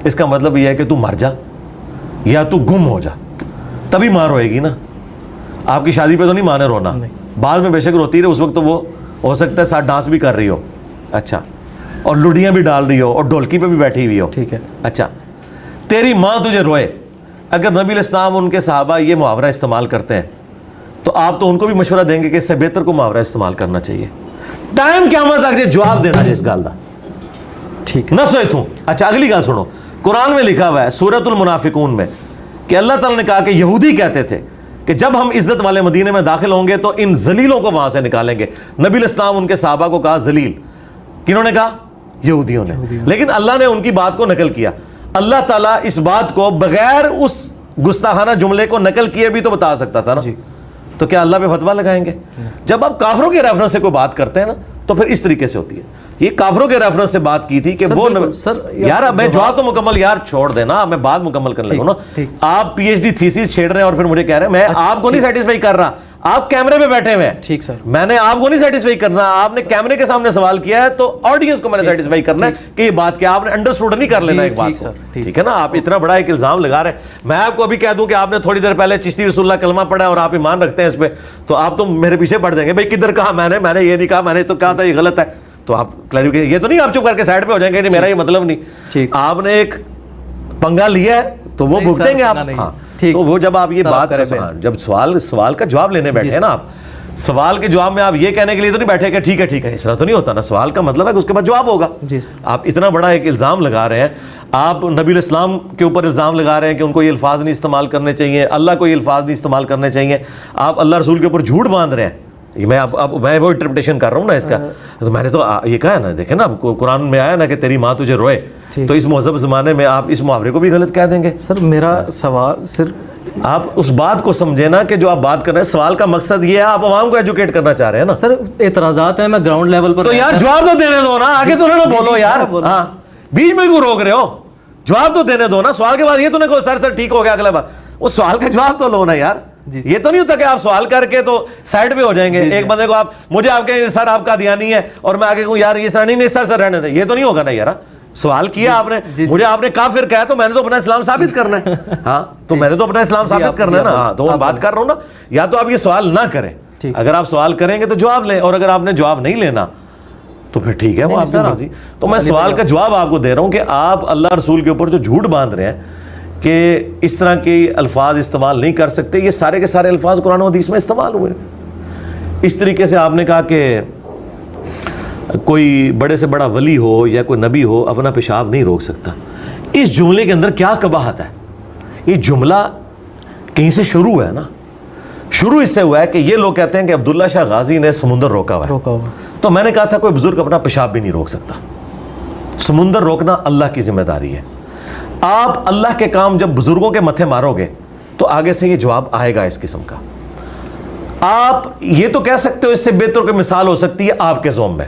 Speaker 2: اس کا مطلب یہ ہے کہ تو مر جا یا تو گم ہو جا, تبھی ماں روئے گی نا. آپ کی شادی پہ تو نہیں ماں نے رونا, بعد میں بے شک روتی رہے, اس وقت تو وہ ہو سکتا ہے ساتھ ڈانس بھی کر رہی ہو, اچھا, اور لڑیاں بھی ڈال رہی ہو اور ڈھولکی پہ بھی بیٹھی ہوئی ہو.
Speaker 1: ٹھیک ہے,
Speaker 2: اچھا, تیری ماں تجھے روئے. اگر نبی علیہ السلام ان کے صحابہ یہ محاورہ استعمال کرتے ہیں تو آپ تو ان کو بھی مشورہ دیں گے کہ اس سے بہتر کو محاورہ استعمال کرنا چاہیے. ٹائم قیامت تک جواب دینا ہے اس گل دا.
Speaker 1: ٹھیک
Speaker 2: نہ سوئے توں. اچھا اگلی گل سنو, قرآن میں لکھا ہوا ہے سورۃ المنافقون میں کہ اللہ تعالیٰ نے کہا کہ یہودی کہتے تھے کہ جب ہم عزت والے مدینے میں داخل ہوں گے تو ان ذلیلوں کو وہاں سے نکالیں گے. نبی علیہ السلام ان کے صحابہ کو کہا ذلیل, کنہوں نے کہا؟ یہودیوں نے. لیکن اللہ نے ان کی بات کو نقل کیا. اللہ تعالیٰ اس بات کو بغیر اس گستاخانہ جملے کو نقل کیے بھی تو بتا سکتا تھا نا. تو کیا اللہ پہ فتویٰ لگائیں گے؟ جب آپ کافروں کے ریفرنس سے کوئی بات کرتے ہیں نا تو پھر اس طریقے سے ہوتی ہے. یہ کافروں کے ریفرنس سے بات کی تھی کہ وہ یار اب میں جواب تو مکمل یار چھوڑ دینا, میں بات مکمل کرنے لگوں نا. آپ پی ایچ ڈی تھیسس چھیڑ رہے ہیں اور پھر مجھے کہہ رہے ہیں میں آپ کو نہیں سیٹسفائی کر رہا, آپ کیمرے پہ بیٹھے ہوئے ہیں.
Speaker 1: ٹھیک سر,
Speaker 2: میں نے آپ کو نہیں سیٹسفائی کرنا, آپ نے کیمرے کے سامنے سوال کیا ہے تو آڈینس کو میں نے سیٹسفائی کرنا ہے کہ یہ بات کیا آپ نے انڈرسٹوڈ نہیں کر لینا ایک بات کو. ٹھیک ہے نا, آپ اتنا بڑا ایک الزام لگا رہے ہیں. میں آپ کو ابھی کہہ دوں کہ آپ نے تھوڑی دیر پہلے چشتی رسول اللہ کلمہ پڑھا اور آپ ایمان رکھتے ہیں اس پہ, تو آپ تو میرے پیچھے پڑ جائیں گے بھائی کدھر کہا میں نے یہ نہیں کہا, میں نے تو کہا تھا یہ غلط ہے. تو آپ کلیریفیکیشن, یہ تو نہیں آپ چپ کر کے سائڈ پہ ہو جائیں گے میرا یہ مطلب نہیں. آپ نے ایک پنگا لیا ہے تو وہ بھگتیں گے آپ. ہاں, تو وہ جب آپ یہ بات کریں, جب سوال کا جواب لینے بیٹھے ہیں نا آپ, سوال کے جواب میں آپ یہ کہنے کے لیے تو نہیں بیٹھے کہ ٹھیک ہے, اس طرح تو نہیں ہوتا نا. سوال کا مطلب ہے کہ اس کے بعد جواب ہوگا. آپ اتنا بڑا ایک الزام لگا رہے ہیں, آپ نبی علیہ السلام کے اوپر الزام لگا رہے ہیں کہ ان کو یہ الفاظ نہیں استعمال کرنے چاہیے, اللہ کو یہ الفاظ نہیں استعمال کرنے چاہیے. آپ اللہ رسول کے اوپر جھوٹ باندھ رہے ہیں. میں وہ انٹرپریٹیشن کر رہا ہوں نا اس کا. تو میں نے تو یہ کہا ہے نا, دیکھیں نا قرآن میں آیا نا کہ تیری ماں تجھے روئے, تو اس مہذب زمانے میں آپ اس محاورے کو بھی غلط کہہ دیں گے.
Speaker 1: سر میرا سوال صرف
Speaker 2: آپ اس بات کو سمجھے نا کہ جو آپ بات کر رہے ہیں سوال کا مقصد یہ ہے, آپ عوام کو ایجوکیٹ کرنا چاہ رہے ہیں نا.
Speaker 1: سر اعتراضات ہیں, میں گراؤنڈ لیول پر,
Speaker 2: تو یار جواب تو دینے دو نا, آگے تو نہ بولو یار. ہاں, بیچ میں کیوں روک رہے ہو؟ جواب تو دینے دو نا. سوال کے بعد یہ تو نہیں کہو سر ٹھیک ہو گیا اگلا بات, وہ سوال کا جواب تو لو نا یار. یہ تو نہیں ہوتا کہ آپ سوال کر کے تو سائڈ پہ ہو جائیں گے. ایک بندے کو آپ مجھے آپ کہیں سر آپ کا قادیانی ہے اور میں آگے کہوں یار یہ سر نہیں سر رہنے دیں, یہ تو نہیں ہوگا نا یار. سوال کیا آپ نے, مجھے آپ نے کافر کہا تو میں نے تو اپنا اسلام ثابت کرنا ہے. ہاں تو میں نے تو اپنا اسلام ثابت کرنا ہے نا. ہاں تو میں بات کر رہا ہوں نا, یا تو آپ یہ سوال نہ کریں, اگر آپ سوال کریں گے تو جواب لیں, اور اگر آپ نے جواب نہیں لینا تو پھر ٹھیک ہے, وہ آپ کی مرضی. تو میں سوال کا جواب آپ کو دے رہا ہوں کہ آپ اللہ رسول کے اوپر جو جھوٹ باندھ رہے ہیں کہ اس طرح کے الفاظ استعمال نہیں کر سکتے, یہ سارے کے سارے الفاظ قرآن و حدیث میں استعمال ہوئے. اس طریقے سے آپ نے کہا کہ کوئی بڑے سے بڑا ولی ہو یا کوئی نبی ہو اپنا پیشاب نہیں روک سکتا. اس جملے کے اندر کیا قباحت ہے؟ یہ جملہ کہیں سے شروع ہے نا, شروع اس سے ہوا ہے کہ یہ لوگ کہتے ہیں کہ عبداللہ شاہ غازی نے سمندر روکا ہوا ہے. تو میں نے کہا تھا کوئی بزرگ اپنا پیشاب بھی نہیں روک سکتا. سمندر روکنا اللہ کی ذمہ داری ہے. آپ اللہ کے کام جب بزرگوں کے متھے مارو گے تو آگے سے یہ جواب آئے گا اس قسم کا. آپ یہ تو کہہ سکتے ہو, اس سے بہتر کوئی مثال ہو سکتی ہے آپ کے ذوم میں.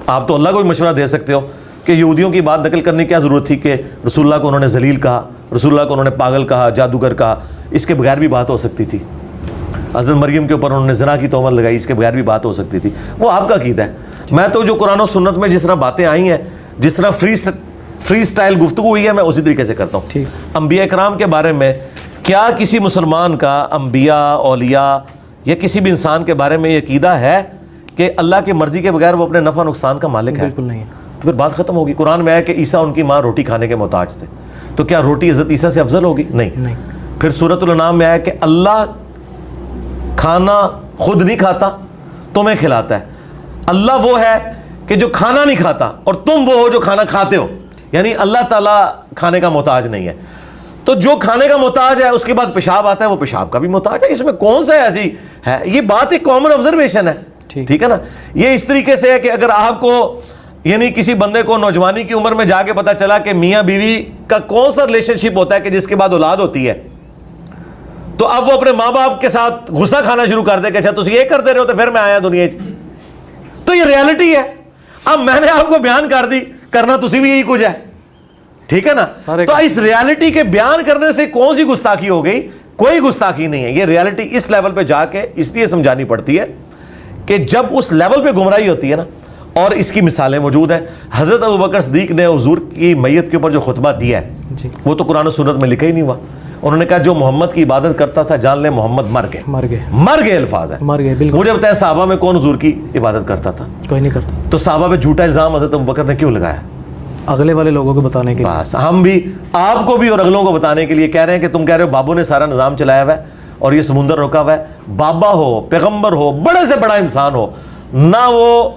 Speaker 2: آپ تو اللہ کو بھی مشورہ دے سکتے ہو کہ یہودیوں کی بات نقل کرنے کی کیا ضرورت تھی کہ رسول اللہ کو انہوں نے ذلیل کہا, رسول اللہ کو انہوں نے پاگل کہا, جادوگر کہا. اس کے بغیر بھی بات ہو سکتی تھی. حضرت مریم کے اوپر انہوں نے زنا کی تہمت لگائی, اس کے بغیر بھی بات ہو سکتی تھی. وہ آپ کا عقیدہ ہے. میں تو جو قرآن و سنت میں جس طرح باتیں آئی ہیں, جس طرح فری سٹائل گفتگو ہوئی ہے, میں اسی طریقے سے کرتا ہوں. انبیاء اکرام کے بارے میں کیا کسی مسلمان کا انبیاء, اولیاء یا کسی بھی انسان کے بارے میں یہ عقیدہ ہے کہ اللہ کی مرضی کے بغیر وہ اپنے نفع نقصان کا مالک ہے؟
Speaker 1: بالکل نہیں ہے.
Speaker 2: تو پھر بات ختم ہوگی. قرآن میں ہے کہ عیسیٰ ان کی ماں روٹی کھانے کے محتاج تھے, تو کیا روٹی حضرت عیسیٰ سے افضل ہوگی؟ نہیں. پھر سورۃ الانعام میں آیا کہ اللہ کھانا خود نہیں کھاتا, تمہیں کھلاتا ہے. اللہ وہ ہے کہ جو کھانا نہیں کھاتا اور تم وہ ہو جو کھانا کھاتے ہو, یعنی اللہ تعالیٰ کھانے کا محتاج نہیں ہے. تو جو کھانے کا محتاج ہے اس کے بعد پیشاب آتا ہے, وہ پیشاب کا بھی محتاج ہے. اس میں کون سا ایسی ہے؟ یہ بات ایک کامن آبزرویشن ہے. ٹھیک ہے نا. یہ اس طریقے سے ہے کہ اگر آپ کو یعنی کسی بندے کو نوجوانی کی عمر میں جا کے پتا چلا کہ میاں بیوی کا کون سا ریلیشن شپ ہوتا ہے کہ جس کے بعد اولاد ہوتی ہے, تو اب وہ اپنے ماں باپ کے ساتھ غصہ کھانا شروع کر دے کہ اچھا تم یہ کرتے رہے ہو تو پھر میں آیا دنیا. تو یہ ریالٹی ہے. اب میں نے آپ کو بیان کر دی, کرنا تسی بھی یہی کچھ ہے. ٹھیک ہے نا. تو اس ریالٹی کے بیان کرنے سے کون سی گستاخی ہو گئی؟ کوئی گستاخی نہیں ہے. یہ ریالٹی اس لیول پہ جا کے اس لیے سمجھانی پڑتی ہے کہ جب اس لیول پہ گمراہی ہوتی ہے نا, اور اس کی مثالیں موجود ہیں. حضرت ابوبکر صدیق نے حضور کی میت کے اوپر جو خطبہ دیا ہے وہ تو قرآن و سنت میں لکھا ہی نہیں ہوا. انہوں نے کہا جو محمد کی عبادت کرتا تھا جان لے محمد مر گئے الفاظ ہیں. مجھے بتایا صحابہ میں کون حضور کی عبادت کرتا تھا؟
Speaker 1: کوئی نہیں کرتا.
Speaker 2: تو صحابہ پہ جھوٹا الزام حضرت ابوبکر نے کیوں لگایا؟
Speaker 1: اگلے والے لوگوں کو بتانے کے لیے.
Speaker 2: بس ہم بھی آپ کو بھی اور اگلوں کو بتانے کے لیے کہہ رہے ہیں کہ تم کہہ رہے ہو بابوں نے سارا نظام چلایا ہوا ہے اور یہ سمندر روکا ہوا ہے. بابا ہو, پیغمبر ہو, بڑے سے بڑا انسان ہو, نہ وہ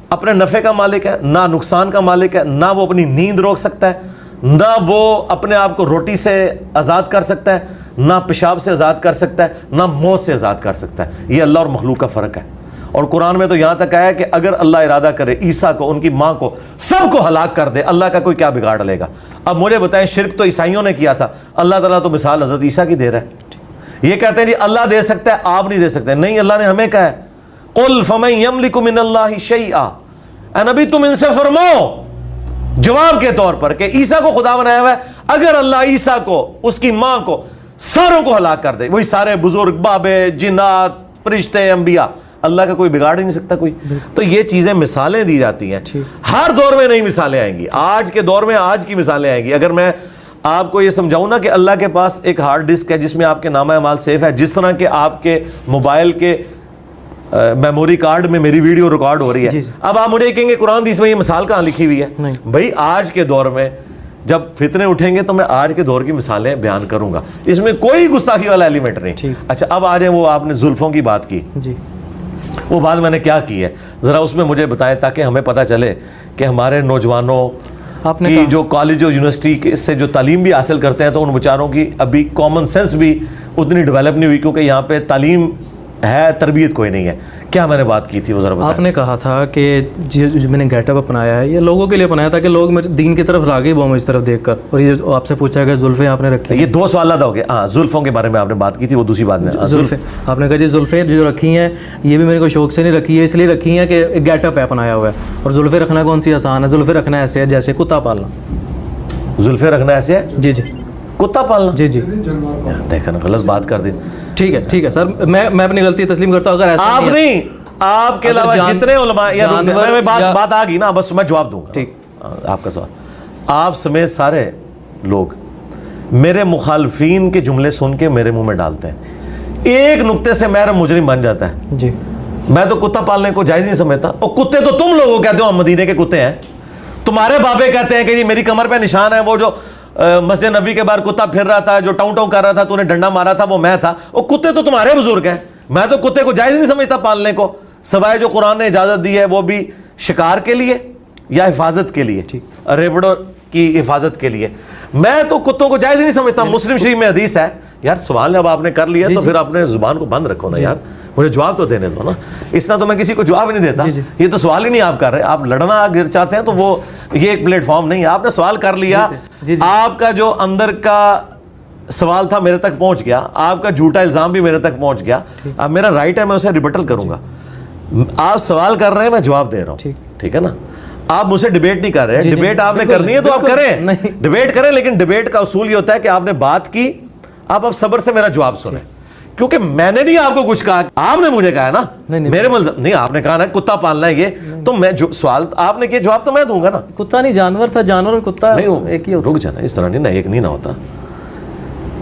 Speaker 2: اپنے نفع کا مالک ہے, نہ نقصان کا مالک ہے, نہ وہ اپنی نیند روک سکتا ہے, نہ وہ اپنے آپ کو روٹی سے آزاد کر سکتا ہے, نہ پیشاب سے آزاد کر سکتا ہے, نہ موت سے آزاد کر سکتا ہے. یہ اللہ اور مخلوق کا فرق ہے. اور قرآن میں تو یہاں تک آیا کہ اگر اللہ ارادہ کرے عیسیٰ کو, ان کی ماں کو, سب کو ہلاک کر دے, اللہ کا کوئی کیا بگاڑ لے گا؟ اب مجھے بتائیں, شرک تو عیسائیوں نے کیا تھا, اللہ تعالیٰ تو مثال حضرت عیسیٰ کی دے رہا ہے. یہ کہتے ہیں جی اللہ دے سکتا ہے, آپ نہیں دے سکتے. نہیں, اللہ نے ہمیں کہا ہے قل فمن یملک من اللہ شیئا, اے نبی تم ان سے فرماؤ جواب کے طور پر کہ عیسیٰ کو خدا بنایا ہوا ہے, اگر اللہ عیسیٰ کو, اس کی ماں کو, ساروں کو ہلاک کر دے, وہی سارے بزرگ, بابے, جنات, فرشتے, انبیاء, اللہ کا کوئی بگاڑ ہی نہیں سکتا کوئی. تو یہ چیزیں مثالیں دی جاتی ہیں. ہر دور میں نئی مثالیں آئیں گی. آج کے دور میں آج کی مثالیں آئیں گی. اگر میں آپ کو یہ سمجھاؤں نا کہ اللہ کے پاس ایک ہارڈ ڈسک ہے جس میں آپ کے نامہ اعمال سیف ہے, جس طرح کہ آپ کے موبائل کے میموری کارڈ میں میری ویڈیو ریکارڈ ہو رہی ہے. اب آپ مجھے کہیں گے قرآن حدیث میں یہ مثال کہاں لکھی ہوئی ہے؟ بھائی آج کے دور میں جب فتنے اٹھیں گے تو میں آج کے دور کی مثالیں بیان کروں گا, اس میں کوئی گستاخی والا ایلیمنٹ نہیں. اچھا اب آ جائیں, وہ آپ نے زلفوں کی بات کی, وہ بات میں نے کیا کی ہے ذرا اس میں مجھے بتائیں تاکہ ہمیں پتہ چلے کہ ہمارے نوجوانوں کی جو کالج اور یونیورسٹی سے جو تعلیم بھی حاصل کرتے ہیں تو ان بیچاروں کی ابھی کامن سینس بھی اتنی ڈیولپ نہیں ہوئی, کیونکہ یہاں پہ تعلیم ہے, تربیت کوئی نہیں ہے. کیا میں نے بات کی تھی وہ ذرا بتائیں.
Speaker 1: آپ نے کہا تھا کہ جو میں نے گیٹ اپ اپنایا ہے یہ لوگوں کے لیے اپنایا تھا کہ لوگ میرے دین کی طرف راغب ہوں مجھ طرف دیکھ کر. اور یہ جو آپ سے پوچھا کہ زلفیں آپ نے رکھی,
Speaker 2: یہ دو سوال ادا ہو گئے. ہاں زلفوں کے بارے میں آپ نے بات کی تھی, وہ دوسری بات میں
Speaker 1: زلفیں آپ نے کہا جی زلفیں جو رکھی ہیں یہ بھی میرے کو شوق سے نہیں رکھی ہے, اس لیے رکھی ہیں کہ گیٹ اپ ہے اپنایا ہوا ہے. اور زلفیں رکھنا کون سی آسان ہے؟ زلفیں رکھنا ایسے ہے جیسے کتا پالنا.
Speaker 2: زلفیں رکھنا ایسے ہے
Speaker 1: جی جی
Speaker 2: کتا پالنا.
Speaker 1: جی جی
Speaker 2: دیکھا نا غلط بات کر دی.
Speaker 1: ٹھیک ہے سر, میں اپنی غلطی تسلیم کرتا ہوں. اگر ایسا
Speaker 2: آپ نہیں, آپ کے علاوہ جتنے علماء, بات آ گئی نا, بس میں جواب دوں گا.
Speaker 1: ٹھیک,
Speaker 2: آپ کا سوال آپ سمیت سارے لوگ میرے مخالفین کے جملے سن کے میرے منہ میں ڈالتے ہیں، ایک نقطے سے میرا مجرم بن جاتا ہے
Speaker 1: جی.
Speaker 2: میں تو کتا پالنے کو جائز نہیں سمجھتا. اور کتے تو تم لوگوں کہتے ہو ہم مدینے کے کتے ہیں، تمہارے بابے کہتے ہیں کہ جی میری کمر پہ نشان ہے، وہ جو مسجد نبی کے باہر کتا پھر رہا تھا، جو ٹاؤں ٹاؤں کر رہا تھا، تو نے ڈنڈا مارا تھا، وہ میں تھا. اور کتے تو تمہارے بزرگ ہیں، میں تو کتے کو جائز نہیں سمجھتا پالنے کو، سوائے جو قرآن نے اجازت دی ہے وہ بھی شکار کے لیے یا حفاظت کے لیے، ریوڑوں کی حفاظت کے لیے. میں تو کتوں کو جائز نہیں سمجھتا. مسلم شریف میں حدیث ہے. یار سوال جب آپ نے کر لیا تو پھر اپنے زبان کو بند رکھو نا یار، مجھے جواب تو دینے دو نا. اس طرح تو میں کسی کو جواب ہی نہیں دیتا. یہ تو سوال ہی نہیں آپ کر رہے، آپ لڑنا اگر چاہتے ہیں تو وہ یہ ایک پلیٹ فارم نہیں ہے. آپ نے سوال کر لیا، آپ کا جو اندر کا سوال تھا میرے تک پہنچ گیا، آپ کا جھوٹا الزام بھی میرے تک پہنچ گیا. اب میرا رائٹ ہے، میں اسے ریبٹل کروں گا. آپ سوال کر رہے ہیں، میں جواب دے رہا ہوں، ٹھیک ہے نا. آپ مجھ سے ڈیبیٹ نہیں کر رہے ہیں. ڈیبیٹ آپ نے کرنی ہے تو آپ کریں، ڈیبیٹ کریں، لیکن ڈیبیٹ کا اصول یہ ہوتا ہے کہ آپ نے بات کی، آپ اب صبر سے میرا جواب سنیں. کیونکہ میں نے نہیں آپ کو کچھ کہا، آپ نے مجھے کہا ہے نا، میرے ملزم نہیں. آپ نے کہا نا کتا پالنا ہے یہ، تو میں جو سوال آپ نے کیا جواب تو میں دوں گا نا.
Speaker 1: کتا نہیں جانور تھا، جانور اور کتا ایک ہی ہوتا.
Speaker 2: رک جانا، اس طرح نہیں نا، ایک نہیں نہ ہوتا.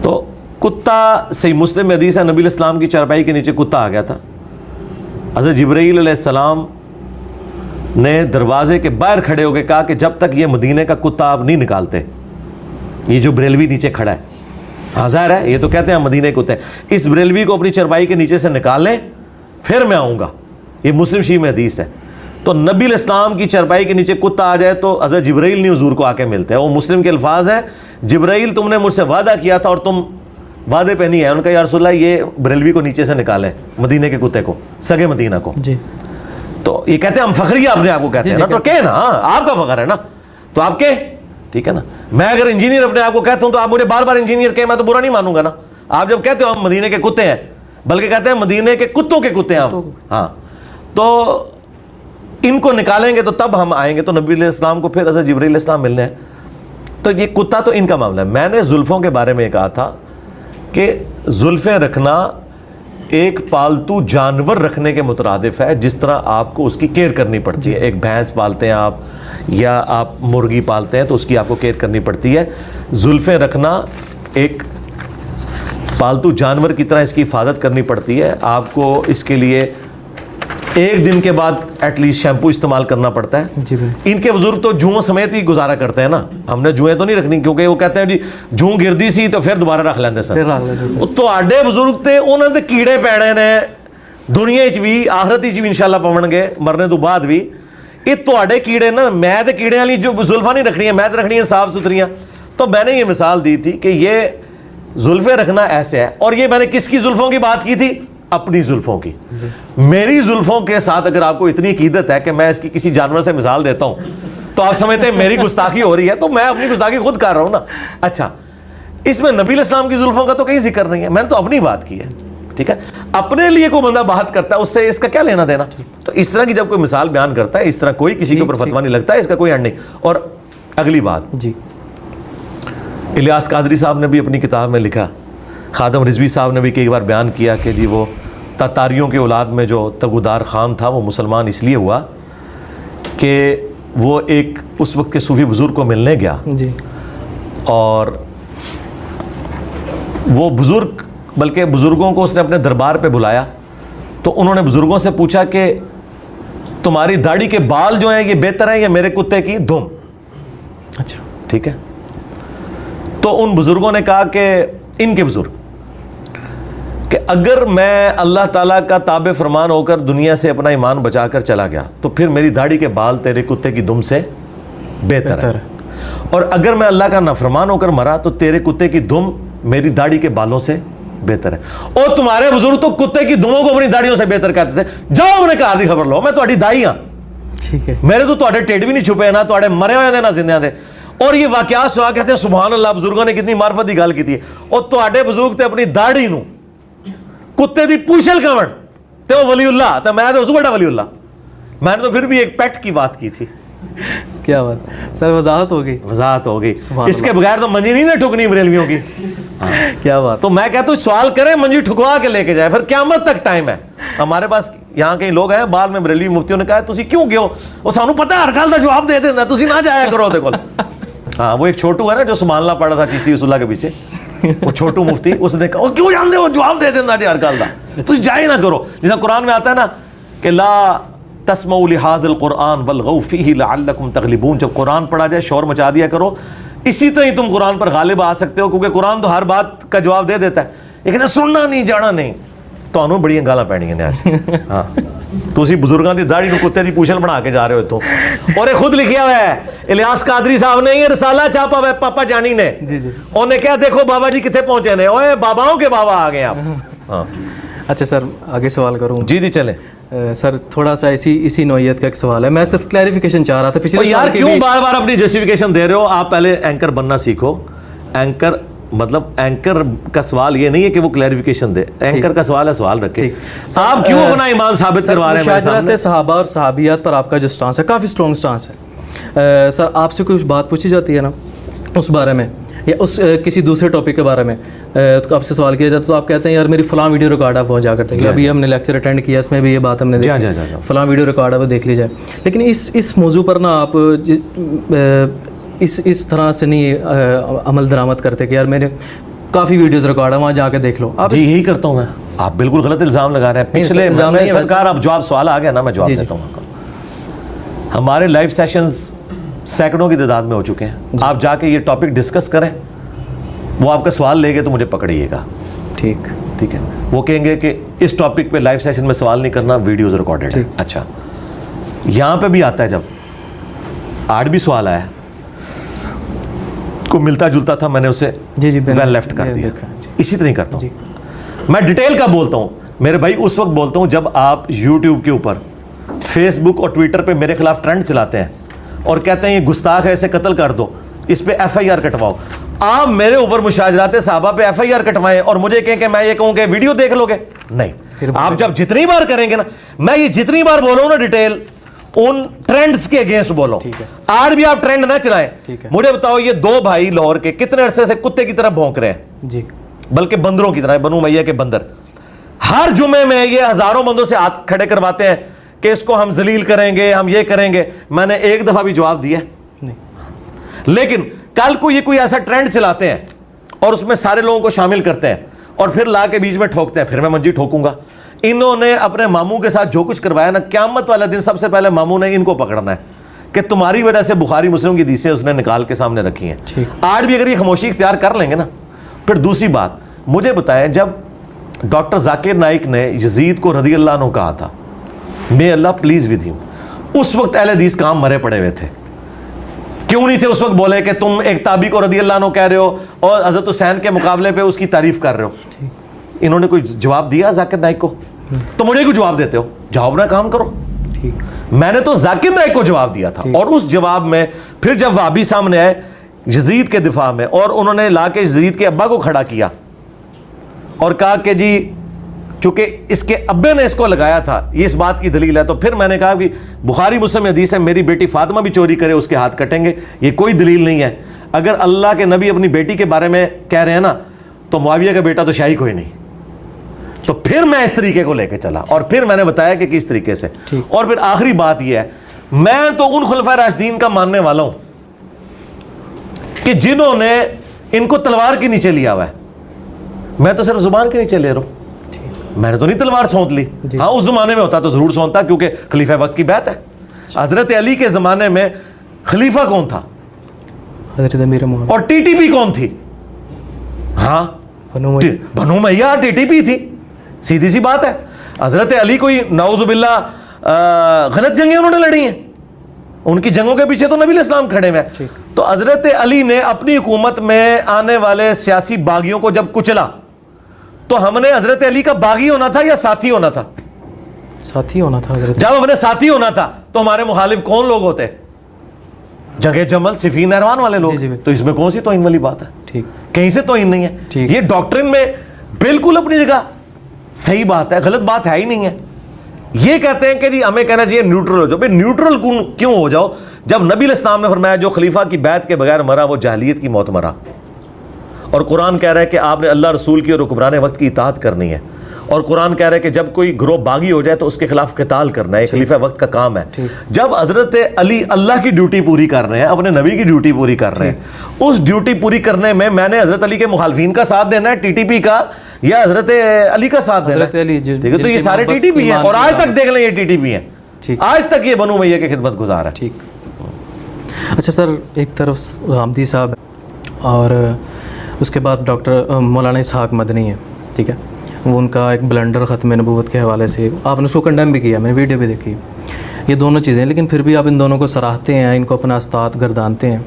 Speaker 2: تو کتا صحیح مسلم میں حدیث ہے، نبی علیہ السلام کی چارپائی کے نیچے کتا آ گیا تھا. حضرت جبرائیل علیہ السلام نے دروازے کے باہر کھڑے ہو کے کہا کہ جب تک یہ مدینے کا کتا آپ نہیں نکالتے، یہ جو بریلوی نیچے کھڑا ہے، ہاں ظاہر ہے یہ تو کہتے ہیں مدینے کتے، اس بریلوی کو اپنی چرپائی کے نیچے سے نکال لیں پھر میں آؤں گا. یہ مسلم شریف میں حدیث ہے. تو نبی علیہ السلام کی چرپائی کے نیچے کتا آ جائے تو حضرت جبرائیل نہیں حضور کو آ کے ملتے ہیں. وہ مسلم کے الفاظ ہیں، جبرائیل تم نے مجھ سے وعدہ کیا تھا اور تم وعدے پہ نہیں ہے. ان کا یا رسول اللہ یہ بریلوی کو نیچے سے نکالیں، مدینے کے کتے کو، سگے مدینہ کو.
Speaker 1: جی.
Speaker 2: تو یہ کہتے ہیں ہم فخری اپنے آپ کو کہتے ہیں نا، تو کہ نا آپ کا فخر ہے نا، تو آپ کے ٹھیک ہے نا. میں اگر انجینئر اپنے آپ کو کہتا ہوں تو آپ مجھے بار بار انجینئر کہیں، میں تو برا نہیں مانوں گا نا. آپ جب کہتے ہو ہم مدینے کے کتے ہیں، بلکہ کہتے ہیں مدینے کے کتوں کے کتے ہیں ہم، ہاں، تو ان کو نکالیں گے تو تب ہم آئیں گے. تو نبی علیہ السلام کو پھر حضرت جبرائیل علیہ السلام ملنے ہیں. تو یہ کتا تو ان کا معاملہ ہے. میں نے زلفوں کے بارے میں کہا تھا کہ زلفیں رکھنا ایک پالتو جانور رکھنے کے مترادف ہے، جس طرح آپ کو اس کی کیئر کرنی پڑتی ہے. ایک بھینس پالتے ہیں آپ یا آپ مرغی پالتے ہیں تو اس کی آپ کو کیئر کرنی پڑتی ہے. زلفیں رکھنا ایک پالتو جانور کی طرح اس کی حفاظت کرنی پڑتی ہے. آپ کو اس کے لیے ایک دن کے بعد ایٹ لیسٹ شیمپو استعمال کرنا پڑتا ہے. ان کے بزرگ تو جوؤں سمیت ہی گزارا کرتے ہیں نا. ہم نے جوئیں تو نہیں رکھنی، کیونکہ وہ کہتے ہیں جی جوں گردی سی تو پھر دوبارہ رکھ لیندے سن. تو آڈے بزرگ تے انہوں نے کیڑے پیڑے نے دنیا بھی آخرت بھی انشاءاللہ پون گے مرنے تو بعد بھی. یہ تو آڈے کیڑے نا، میں تے کیڑے والی جو زلفاں نہیں رکھنی ہے، میں تے رکھنی ہے صاف ستھریاں. تو میں نے یہ مثال دی تھی کہ یہ زلفیں رکھنا ایسے ہے. اور یہ میں نے کس کی زلفوں کی بات کی تھی؟ اپنی زلفوں کی. میری زلفوں کے ساتھ اگر آپ کو اتنی عقیدت ہے کہ میں اس کی کسی جانور سے مثال دیتا ہوں تو آپ سمجھتے ہیں میری گستاخی ہو رہی ہے، تو میں اپنی گستاخی خود کر رہا ہوں نا. اچھا، اس میں نبی علیہ السلام کی زلفوں کا تو کہیں ذکر نہیں ہے، میں نے تو اپنی بات کی ہے. ٹھیک ہے، اپنے لیے کوئی بندہ بات کرتا ہے، اس سے اس کا کیا لینا دینا. تو اس طرح کی جب کوئی مثال بیان کرتا ہے، اس طرح کوئی کسی کے اوپر فتویٰ نہیں لگتا ہے، اس کا کوئی اینڈ نہیں. اور اگلی بات، جی الیاس قادری صاحب نے بھی اپنی کتاب میں لکھا، خادم رضوی صاحب نے بھی کئی بار بیان کیا کہ جی وہ تاتاریوں کے اولاد میں جو تگودار خان تھا وہ مسلمان اس لیے ہوا کہ وہ ایک اس وقت کے صوفی بزرگ کو ملنے گیا جی، اور وہ بزرگ بلکہ بزرگوں کو اس نے اپنے دربار پہ بلایا. تو انہوں نے بزرگوں سے پوچھا کہ تمہاری داڑھی کے بال جو ہیں یہ بہتر ہیں یا میرے کتے کی دم؟ اچھا ٹھیک ہے. تو ان بزرگوں نے کہا کہ ان کے بزرگ کہ اگر میں اللہ تعالیٰ کا تابع فرمان ہو کر دنیا سے اپنا ایمان بچا کر چلا گیا تو پھر میری داڑھی کے بال تیرے کتے کی دم سے بہتر ہے، اور اگر میں اللہ کا نافرمان ہو کر مرا تو تیرے کتے کی دم میری داڑھی کے بالوں سے بہتر ہے. اور تمہارے بزرگ تو کتے کی دموں کو اپنی داڑھیوں سے بہتر کہتے تھے. جاؤ اپنے گھر دی خبر لو، میں تہاڈی دائی ہاں، ٹھیک ہے، میرے تو تہاڈے ٹیڈ بھی نہیں چھپے نہ تہاڈے مرے ہوئے دے نہ زندے دے. اور یہ واقعات سنا کہتے ہیں سبحان اللہ، بزرگوں نے کتنی معرفت کی گل کی تھی. اور تہاڈے بزرگ تے اپنی داڑھی نو کتے دی پوچھل کون تے وہ ولی اللہ، تے میں تو اس بڑا ولی اللہ. میں نے تو پھر بھی ایک پیٹ کی بات کی تھی.
Speaker 1: کیا بات سر، وضاحت ہو گئی،
Speaker 2: وضاحت ہو گئی. اس کے بغیر تو منجی نہیں نہ ٹھکنی بریلویوں کی.
Speaker 1: کیا بات.
Speaker 2: تو میں کہتا ہوں سوال کریں، منجی ٹھکوا کے لے کے جائے، پھر قیامت تک ٹائم ہے. ہمارے پاس یہاں کئی لوگ ہیں بعد میں بریلوی مفتیوں نے کہا تسی کیوں گئے ہو، وہ سانو پتہ ہے ہر گل دا جواب دے دینا، تسی نہ جایا کرو دے کول. ہاں وہ ایک چھوٹو ہے نا جو سبحان اللہ پڑھا تھا چشتی رسول اللہ کے پیچھے, وہ چھوٹو مفتی, اس نے کہا کیوں جان دے وہ جواب دے دینا ہر گل دا, تم جائے نہ کرو. جیسا قرآن میں آتا ہے نا کہ لا تسمعوا لهذا القرآن والغوا فيه لعلكم تغلبون, جب قرآن پڑھا جائے شور مچا دیا کرو, اسی طرح ہی تم قرآن پر غالب آ سکتے ہو, کیونکہ قرآن تو ہر بات کا جواب دے دیتا ہے, لیکن سننا نہیں جانا نہیں. تو بڑی گالاں پینیاں نے آج. ہاں تسی بزرگاں دی داڑھی نو کتے دی پوچھل بنا کے جا رہے ہو تو, اور یہ خود لکھیا ہوا ہے الیاس قادری صاحب نے, یہ رسالہ چھاپا ہوا ہے پاپا جانی نے. انہوں نے کہا دیکھو بابا جی کتنے پہنچے نے, اوے باباؤں کے بابا آ گئے آپ. ہاں
Speaker 1: اچھا سر آگے سوال کروں.
Speaker 2: جی چلیں
Speaker 1: سر تھوڑا سا اسی نوعیت کا ایک سوال ہے, میں صرف کلیریفیکیشن چاہ رہا تھا. پچھلے
Speaker 2: یار کیوں بار بار اپنی جسٹیفیکیشن دے رہے ہو؟ آپ پہلے اینکر بننا سیکھو. اینکر مطلب اینکر کا سوال یہ نہیں ہے کہ وہ کلیریفیکیشن دے, اینکر کا سوال ہے سوال رکھے. آپ کیوں اپنا ایمان ثابت کروا رہے ہیں؟
Speaker 1: مشاجرات صحابہ اور صحابیات پر آپ کا جو سٹانس ہے کافی اسٹرانگ سٹانس ہے. سر آپ سے کوئی بات پوچھی جاتی ہے نا اس بارے میں, یا اس کسی دوسرے ٹاپک کے بارے میں تو آپ سے سوال کیا جاتا ہے تو آپ کہتے ہیں یار میری فلاں ویڈیو ریکارڈ ہے وہ جا کر دیکھ. ابھی ہم نے لیکچر اٹینڈ کیا, اس میں بھی یہ بات ہم نے دیکھی, فلاں ویڈیو ریکارڈ ہے وہ دیکھ لی جائے. لیکن اس موضوع پر نا آپ اس طرح سے نہیں عمل درآمد کرتے کہ یار میرے کافی ویڈیوز ریکارڈ ہے وہاں جا کے دیکھ لو. آپ
Speaker 2: یہی کرتا ہوں میں. آپ بالکل غلط الزام لگا رہے ہیں. پچھلے سرکار اب جواب سوال آ گیا نا, میں جواب دیتا ہوں. ہمارے لائیو سیشنز سینکڑوں کی تعداد میں ہو چکے ہیں. آپ جا کے یہ ٹاپک ڈسکس کریں, وہ آپ کا سوال لے گے تو مجھے پکڑیے گا. ٹھیک ہے, وہ کہیں گے کہ اس ٹاپک پہ لائیو سیشن میں سوال نہیں کرنا, ویڈیوز ریکارڈڈ ہے. اچھا یہاں پہ بھی آتا ہے, جب آج بھی سوال آیا کو ملتا جلتا تھا, میں نے اسے ویل لیفٹ کر دیا. اسی طرح کرتا ہوں میں, ڈیٹیل کا بولتا ہوں میرے بھائی. اس وقت بولتا ہوں جب آپ یوٹیوب کے اوپر, فیس بک اور ٹویٹر پہ میرے خلاف ٹرینڈ چلاتے ہیں اور کہتے ہیں یہ گستاخ ہے, اسے قتل کر دو, اس پہ ایف آئی آر کٹواؤ. آپ میرے اوپر مشاجرات صحابہ پہ ایف آئی آر کٹوائیں اور مجھے کہیں کہ میں یہ کہوں کہ ویڈیو دیکھ لو گے. نہیں, آپ جب جتنی بار کریں گے نا, میں یہ جتنی بار بولوں نا ڈیٹیل, ان ٹرینڈز کے اگینسٹ بولو. آج بھی آپ ٹرینڈ نہ چلائیں. مجھے بتاؤ یہ دو بھائی لاہور کے کتنے عرصے سے کتے کی طرح بھونک رہے ہیں, بلکہ بندروں کی طرح, بنو امیہ کے بندر. ہر جمعے میں یہ ہزاروں بندوں سے ہاتھ کھڑے کرواتے ہیں کہ اس کو ہم ذلیل کریں گے, ہم یہ کریں گے. میں نے ایک دفعہ بھی جواب دیا. لیکن کل کو یہ کوئی ایسا ٹرینڈ چلاتے ہیں اور اس میں سارے لوگوں کو شامل کرتے ہیں اور پھر لا کے بیچ میں ٹھوکتے ہیں, پھر میں منجی ٹھوکوں گا. انہوں نے اپنے ماموں کے ساتھ جو کچھ کروایا نا, قیامت والا دن سب سے پہلے ماموں نے ان کو پکڑنا ہے کہ تمہاری وجہ سے بخاری مسلم کی حدیثیں اس نے نکال کے سامنے رکھی ہیں. آج بھی اگر یہ خاموشی اختیار کر لیں گے نا. پھر دوسری بات مجھے بتائیں, جب ڈاکٹر ذاکر نائک نے یزید کو رضی اللہ عنہ کہا تھا may اللہ پلیز ود ہم, اس وقت اہل حدیث کام مرے پڑے ہوئے تھے. کیوں نہیں تھے اس وقت بولے کہ تم ایک تابعی کو رضی اللہ عنہ کہہ رہے ہو اور حضرت حسین کے مقابلے پہ اس کی تعریف کر رہے ہو؟ انہوں نے کوئی جواب دیا ذاکر نائک کو؟ تو مجھے کیوں جواب دیتے ہو؟ جواب نہ کام کرو. میں نے تو ذاکر نائک کو جواب دیا تھا, اور اس جواب میں پھر جب وہابی سامنے آئے یزید کے دفاع میں, اور انہوں نے لا کے یزید کے ابا کو کھڑا کیا اور کہا کہ جی چونکہ اس کے ابے نے اس کو لگایا تھا, یہ اس بات کی دلیل ہے. تو پھر میں نے کہا کہ بخاری مسلم حدیث ہے, میری بیٹی فاطمہ بھی چوری کرے اس کے ہاتھ کٹیں گے, یہ کوئی دلیل نہیں ہے. اگر اللہ کے نبی اپنی بیٹی کے بارے میں کہہ رہے ہیں نا, تو معاویہ کا بیٹا تو شاہی کوئی نہیں. تو پھر میں اس طریقے کو لے کے چلا, اور پھر میں نے بتایا کہ کس طریقے سے. اور پھر آخری بات یہ ہے, میں تو ان خلفائے راشدین کا ماننے والا ہوں کہ جنہوں نے ان کو تلوار کے نیچے لیا ہوا ہے. میں تو صرف زبان کے نیچے لے رہا ہوں, میں نے تو نہیں تلوار سونت لی. ہاں اس زمانے میں ہوتا تو ضرور سونتا, کیونکہ خلیفہ وقت کی بات ہے. حضرت علی کے زمانے میں خلیفہ کون تھا؟
Speaker 1: حضرت امیر معاویہ.
Speaker 2: اور ٹی ٹی پی کون تھی؟ ہاں بنو امیہ ٹی ٹی پی تھی. سیدھی سی بات ہے. حضرت علی کوئی نعوذ باللہ غلط جنگیں انہوں نے لڑی ہیں, ان کی جنگوں کے پیچھے تو نبی علیہ السلام کھڑے ہوئے. تو حضرت علی نے اپنی حکومت میں آنے والے سیاسی باغیوں کو جب کچلا, تو ہم نے حضرت علی کا باغی ہونا تھا یا ساتھی ہونا تھا؟
Speaker 1: ساتھی ہونا تھا.
Speaker 2: جب ہم نے ساتھی ہونا تھا تو ہمارے مخالف کون لوگ ہوتے؟ جنگ جمل, صفین نہروان والے لوگ. تو اس میں کون سی توہین والی بات ہے؟ کہیں سے توہین نہیں ہے. یہ ڈاکٹرن میں بالکل اپنی جگہ صحیح بات ہے, غلط بات ہے ہی نہیں ہے. یہ کہتے ہیں کہ جی ہمیں کہنا چاہیے نیوٹرل ہو جاؤ. بھائی نیوٹرل کیوں ہو جاؤ جب نبی علیہ السلام نے فرمایا جو خلیفہ کی بیعت کے بغیر مرا وہ جاہلیت کی موت مرا, اور قرآن کہہ رہا ہے کہ آپ نے اللہ رسول کی اور حکمران وقت کی اطاعت کرنی ہے. اور قرآن کہہ رہا ہے کہ جب کوئی گروہ باغی ہو جائے تو اس کے خلاف قتال کرنا ہے، خلیفہ وقت کا کام ہے. جب حضرت علی اللہ کی ڈیوٹی پوری کر رہے ہیں، اپنے نبی کی ڈیوٹی پوری کر رہے ہیں، اس ڈیوٹی پوری کرنے میں نے حضرت علی کے مخالفین کا ساتھ دینا ہے، ٹی ٹی پی کا، یا حضرت علی کا ساتھ دینا ہے؟ ٹھیک ہے، تو یہ سارے ٹی ٹی پی ہیں، اور آج تک دیکھ لیں یہ ٹی ٹی پی ہیں، آج تک یہ بنو امیہ کی خدمت گزار ہے.
Speaker 1: ٹھیک. اچھا سر، ایک طرف غامدی صاحب اور اس کے بعد ڈاکٹر مولانا اسحاق مدنی ہے، ٹھیک ہے، وہ ان کا ایک بلنڈر ختم نبوت کے حوالے سے آپ نے اس کو کنڈیم بھی کیا، میں نے ویڈیو بھی دیکھی. یہ دونوں چیزیں، لیکن پھر بھی آپ ان دونوں کو سراہتے ہیں، ان کو اپنا استاد گردانتے ہیں.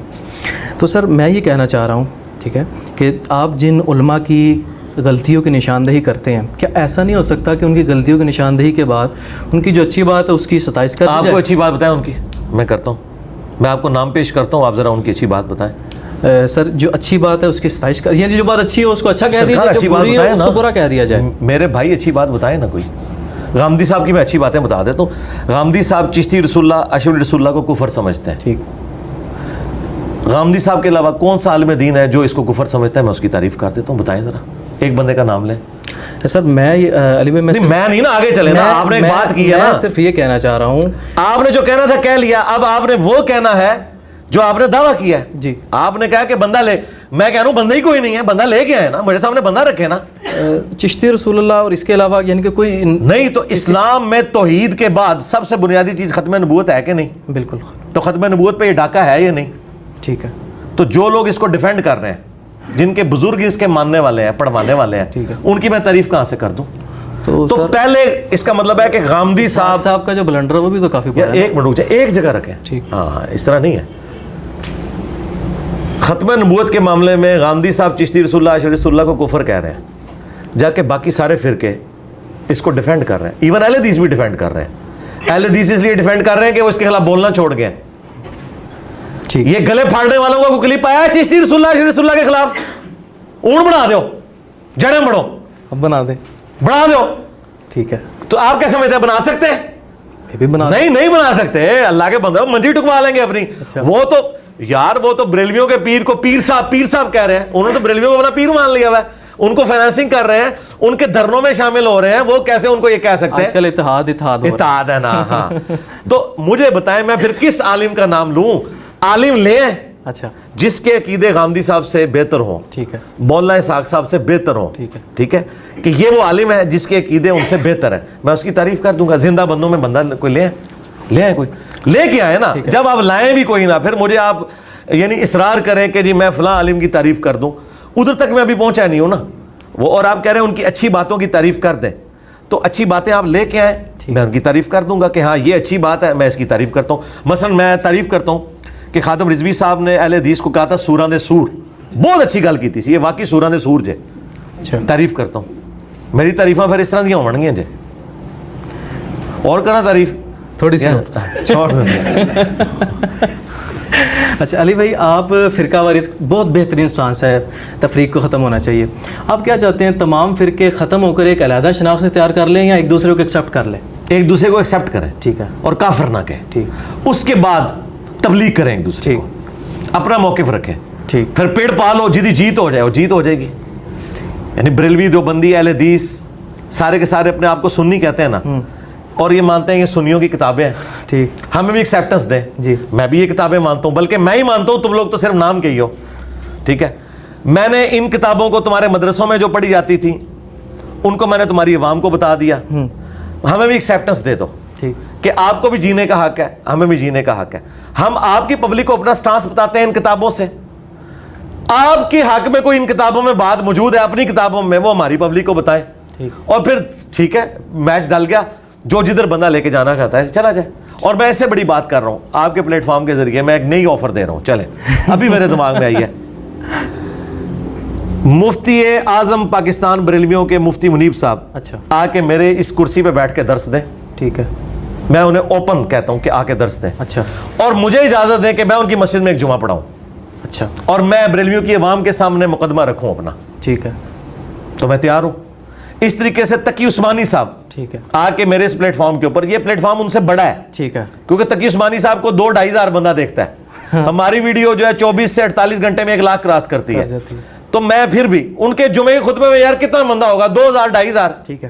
Speaker 1: تو سر میں یہ کہنا چاہ رہا ہوں، ٹھیک ہے، کہ آپ جن علماء کی غلطیوں کی نشاندہی کرتے ہیں، کیا ایسا نہیں ہو سکتا کہ ان کی غلطیوں کی نشاندہی کے بعد ان کی جو اچھی بات ہے اس کی ستائش کر دی جائے؟
Speaker 2: آپ کو اچھی بات بتائیں ان کی، میں کرتا ہوں، میں آپ کو نام پیش کرتا ہوں، آپ ذرا ان کی اچھی بات بتائیں.
Speaker 1: سر جو اچھی بات ہے اس کی ستائش کر، یعنی جو بات اچھی ہے اس کو اچھا کہہ دیا جائے، جو بری ہے اس کو برا کہہ دیا جائے.
Speaker 2: میرے بھائی اچھی بات بتائیں نا کوئی. غامدی صاحب کی میں اچھی باتیں بتا دیتا ہوں. غامدی صاحب چشتی رسول اللہ، اشعری رسول اللہ کو کفر سمجھتے ہیں.
Speaker 1: ٹھیک.
Speaker 2: غامدی صاحب کے علاوہ کون سا عالم دین ہے جو اس کو کفر سمجھتا ہے؟ میں اس کی تعریف کر دیتا ہوں، بتائیں ذرا ایک بندے کا نام لیں.
Speaker 1: سر میں علی میں
Speaker 2: نہیں نا، آگے چلے نا، آپ نے ایک بات کی ہے نا،
Speaker 1: میں صرف یہ کہنا چاہ رہا ہوں،
Speaker 2: آپ نے جو کہنا تھا کہہ لیا، اب آپ نے وہ کہنا ہے جو آپ نے دعویٰ کیا ہے.
Speaker 1: جی
Speaker 2: آپ نے کہا کہ بندہ لے، میں کہہ رہا ہوں بندہ ہی کوئی نہیں ہے، بندہ لے کے آئے نا، میرے سامنے بندہ رکھے نا.
Speaker 1: چشتی رسول اللہ اور اس کے علاوہ یعنی کہ کوئی
Speaker 2: نہیں. تو اسلام میں توحید کے بعد سب سے بنیادی چیز ختم نبوت ہے کہ نہیں؟
Speaker 1: بالکل.
Speaker 2: تو ختم نبوت پہ یہ ڈاکہ ہے یا نہیں؟
Speaker 1: ٹھیک ہے.
Speaker 2: تو جو لوگ اس کو ڈیفینڈ کر رہے ہیں، جن کے بزرگ اس کے ماننے والے ہیں، پڑھوانے والے ہیں، ان کی میں تعریف کہاں سے کر دوں؟ تو پہلے اس کا مطلب ہے کہ غامدی
Speaker 1: صاحب کا جو بلنڈر ہے وہ بھی تو کافی بڑا ہے.
Speaker 2: ایک منٹ رک جائے، ایک جگہ رکھیں. ہاں اس طرح نہیں ہے. ختم نبوت کے معاملے میں غامدی صاحب چشتی رسول اللہ، اشعری رسول اللہ کو کفر کہہ رہے ہیں، جا کے باقی سارے فرقے اس کو ڈیفینڈ کر رہے ہیں. ایون اہل حدیث بھی ڈیفینڈ کر رہے ہیں. اہل حدیث اس لیے ڈیفینڈ کر رہے ہیں کہ وہ اس کے خلاف بولنا چھوڑ گئے. یہ گلے پھاڑنے والوں کو کلپ آیا چشتی رسول اللہ، اشعری رسول اللہ کے خلاف، اون بنا دو، جڑیں بڑھو،
Speaker 1: اب بنا دیں،
Speaker 2: بڑھا دو.
Speaker 1: ٹھیک ہے.
Speaker 2: تو آپ کیا سمجھتے ہیں بنا سکتے ہیں؟ نہیں بنا سکتے. اللہ کے بندے منجی ٹکوا لیں گے اپنی. وہ تو یار وہ تو بریلویوں کے پیر کو پیر صاحب کہہ رہے ہیں، انہوں نے تو بریلویوں کو اپنا پیر مان لیا ہوا ہے، ان کو فائنانسنگ کر رہے ہیں، ان کے دھرنوں میں شامل ہو رہے ہیں. وہ کیسے ان کو یہ کہہ سکتے ہیں؟
Speaker 1: آج کل اتحاد
Speaker 2: ہے نا. ہاں تو مجھے بتائیں میں پھر کس عالم کا نام لوں؟ عالم لیں
Speaker 1: اچھا
Speaker 2: جس کے عقیدے غامدی صاحب سے بہتر ہوں،
Speaker 1: ٹھیک ہے،
Speaker 2: مولانا اسحاق صاحب سے بہتر ہوں، ٹھیک ہے، کہ یہ وہ عالم ہے جس کے عقیدے ان سے بہتر ہیں، میں اس کی تعریف کر دوں گا. زندہ بندوں میں بندہ کوئی لے آئے، کوئی لے کے آئے نا. جب آپ لائیں بھی کوئی نہ، پھر مجھے آپ یعنی اصرار کریں کہ جی میں فلاں عالم کی تعریف کر دوں، ادھر تک میں ابھی پہنچا نہیں ہوں نا وہ. اور آپ کہہ رہے ہیں ان کی اچھی باتوں کی تعریف کر دیں، تو اچھی باتیں آپ لے کے آئیں، میں ان کی تعریف کر دوں گا کہ ہاں یہ اچھی بات ہے، میں اس کی تعریف کرتا ہوں. مثلا میں تعریف کرتا ہوں کہ خاتم رضوی صاحب نے اہل حدیث کو کہا تھا سوراں دے سور، بہت اچھی گل کی تھی، یہ واقعی سوراں دے سور جے. تعریف کرتا ہوں. میری تعریفاں پھر اس طرح دیا ہون گیا جے، اور کرنا تعریف
Speaker 1: تھوڑی سی
Speaker 2: چھوڑ دیں.
Speaker 1: اچھا علی بھائی، آپ فرقہ واریت بہت بہترین سٹانس ہے، تفریق کو ختم ہونا چاہیے. آپ کیا چاہتے ہیں تمام فرقے ختم ہو کر ایک علیحدہ شناخت تیار کر لیں یا ایک دوسرے کو ایکسیپٹ کر لیں؟
Speaker 2: ایک دوسرے کو ایکسیپٹ کریں،
Speaker 1: ٹھیک ہے،
Speaker 2: اور کافر نہ کہیں.
Speaker 1: ٹھیک.
Speaker 2: اس کے بعد تبلیغ کریں ایک دوسرے کو، اپنا موقف رکھیں.
Speaker 1: ٹھیک.
Speaker 2: پھر پیڑ پالو، جدی جیت ہو جائے وہ جیت ہو جائے گی. یعنی بریلوی دیوبندی اہل حدیث سارے کے سارے اپنے آپ کو سنی کہتے ہیں نا، اور یہ مانتے ہیں یہ سنیوں کی کتابیں ہیں.
Speaker 1: ٹھیک.
Speaker 2: ہمیں بھی ایکسیپٹنس دیں.
Speaker 1: جی
Speaker 2: میں بھی یہ کتابیں مانتا ہوں، بلکہ میں ہی مانتا ہوں، تم لوگ تو صرف نام کے ہی ہو. ٹھیک ہے. میں نے ان کتابوں کو تمہارے مدرسوں میں جو پڑھی جاتی تھی ان کو میں نے تمہاری عوام کو بتا دیا. ہمیں بھی ایکسیپٹنس دے دو کہ آپ کو بھی جینے کا حق ہے، ہمیں بھی جینے کا حق ہے. ہم آپ کی پبلک کو اپنا سٹانس بتاتے ہیں ان کتابوں سے. آپ کے حق میں کوئی ان کتابوں میں بات موجود ہے اپنی کتابوں میں، وہ ہماری پبلک کو بتائیں. اور پھر ٹھیک ہے، میچ ڈل گیا، جو جدھر بندہ لے کے جانا چاہتا ہے چلا جائے. اور میں اس سے بڑی بات کر رہا ہوں آپ کے پلیٹ فارم کے ذریعے، میں ایک نئی آفر دے رہا ہوں، چلیں ابھی میرے دماغ میں آئی ہے. مفتی اعظم پاکستان بریلویوں کے مفتی منیب صاحب
Speaker 1: اچھا
Speaker 2: آ کے میرے اس کرسی پہ بیٹھ کے درس دیں.
Speaker 1: ٹھیک ہے.
Speaker 2: میں انہیں اوپن کہتا ہوں کہ آ کے درس دیں.
Speaker 1: اچھا.
Speaker 2: اور مجھے اجازت دیں کہ میں ان کی مسجد میں ایک جمعہ پڑھاؤں.
Speaker 1: اچھا. اور
Speaker 2: میں بریلویوں کی عوام کے سامنے مقدمہ رکھوں اپنا.
Speaker 1: ٹھیک ہے. تو
Speaker 2: میں تیار ہوں. اس طریقے سے تقی عثمانی صاحب
Speaker 1: ٹھیک ہے
Speaker 2: آ کے میرے اس پلیٹ فارم کے اوپر، یہ پلیٹ فارم ان سے بڑا ہے. ٹھیک ہے. کیونکہ تقی عثمانی صاحب کو 2-2.5 ہزار بندہ دیکھتا ہے. ہماری ویڈیو جو ہے 24 سے 48 گھنٹے میں 1 لاکھ کراس کرتی ہے. تو میں پھر بھی ان کے جمعے خطبے میں یار کتنا بندہ ہوگا، 2,000 2,500. ٹھیک ہے.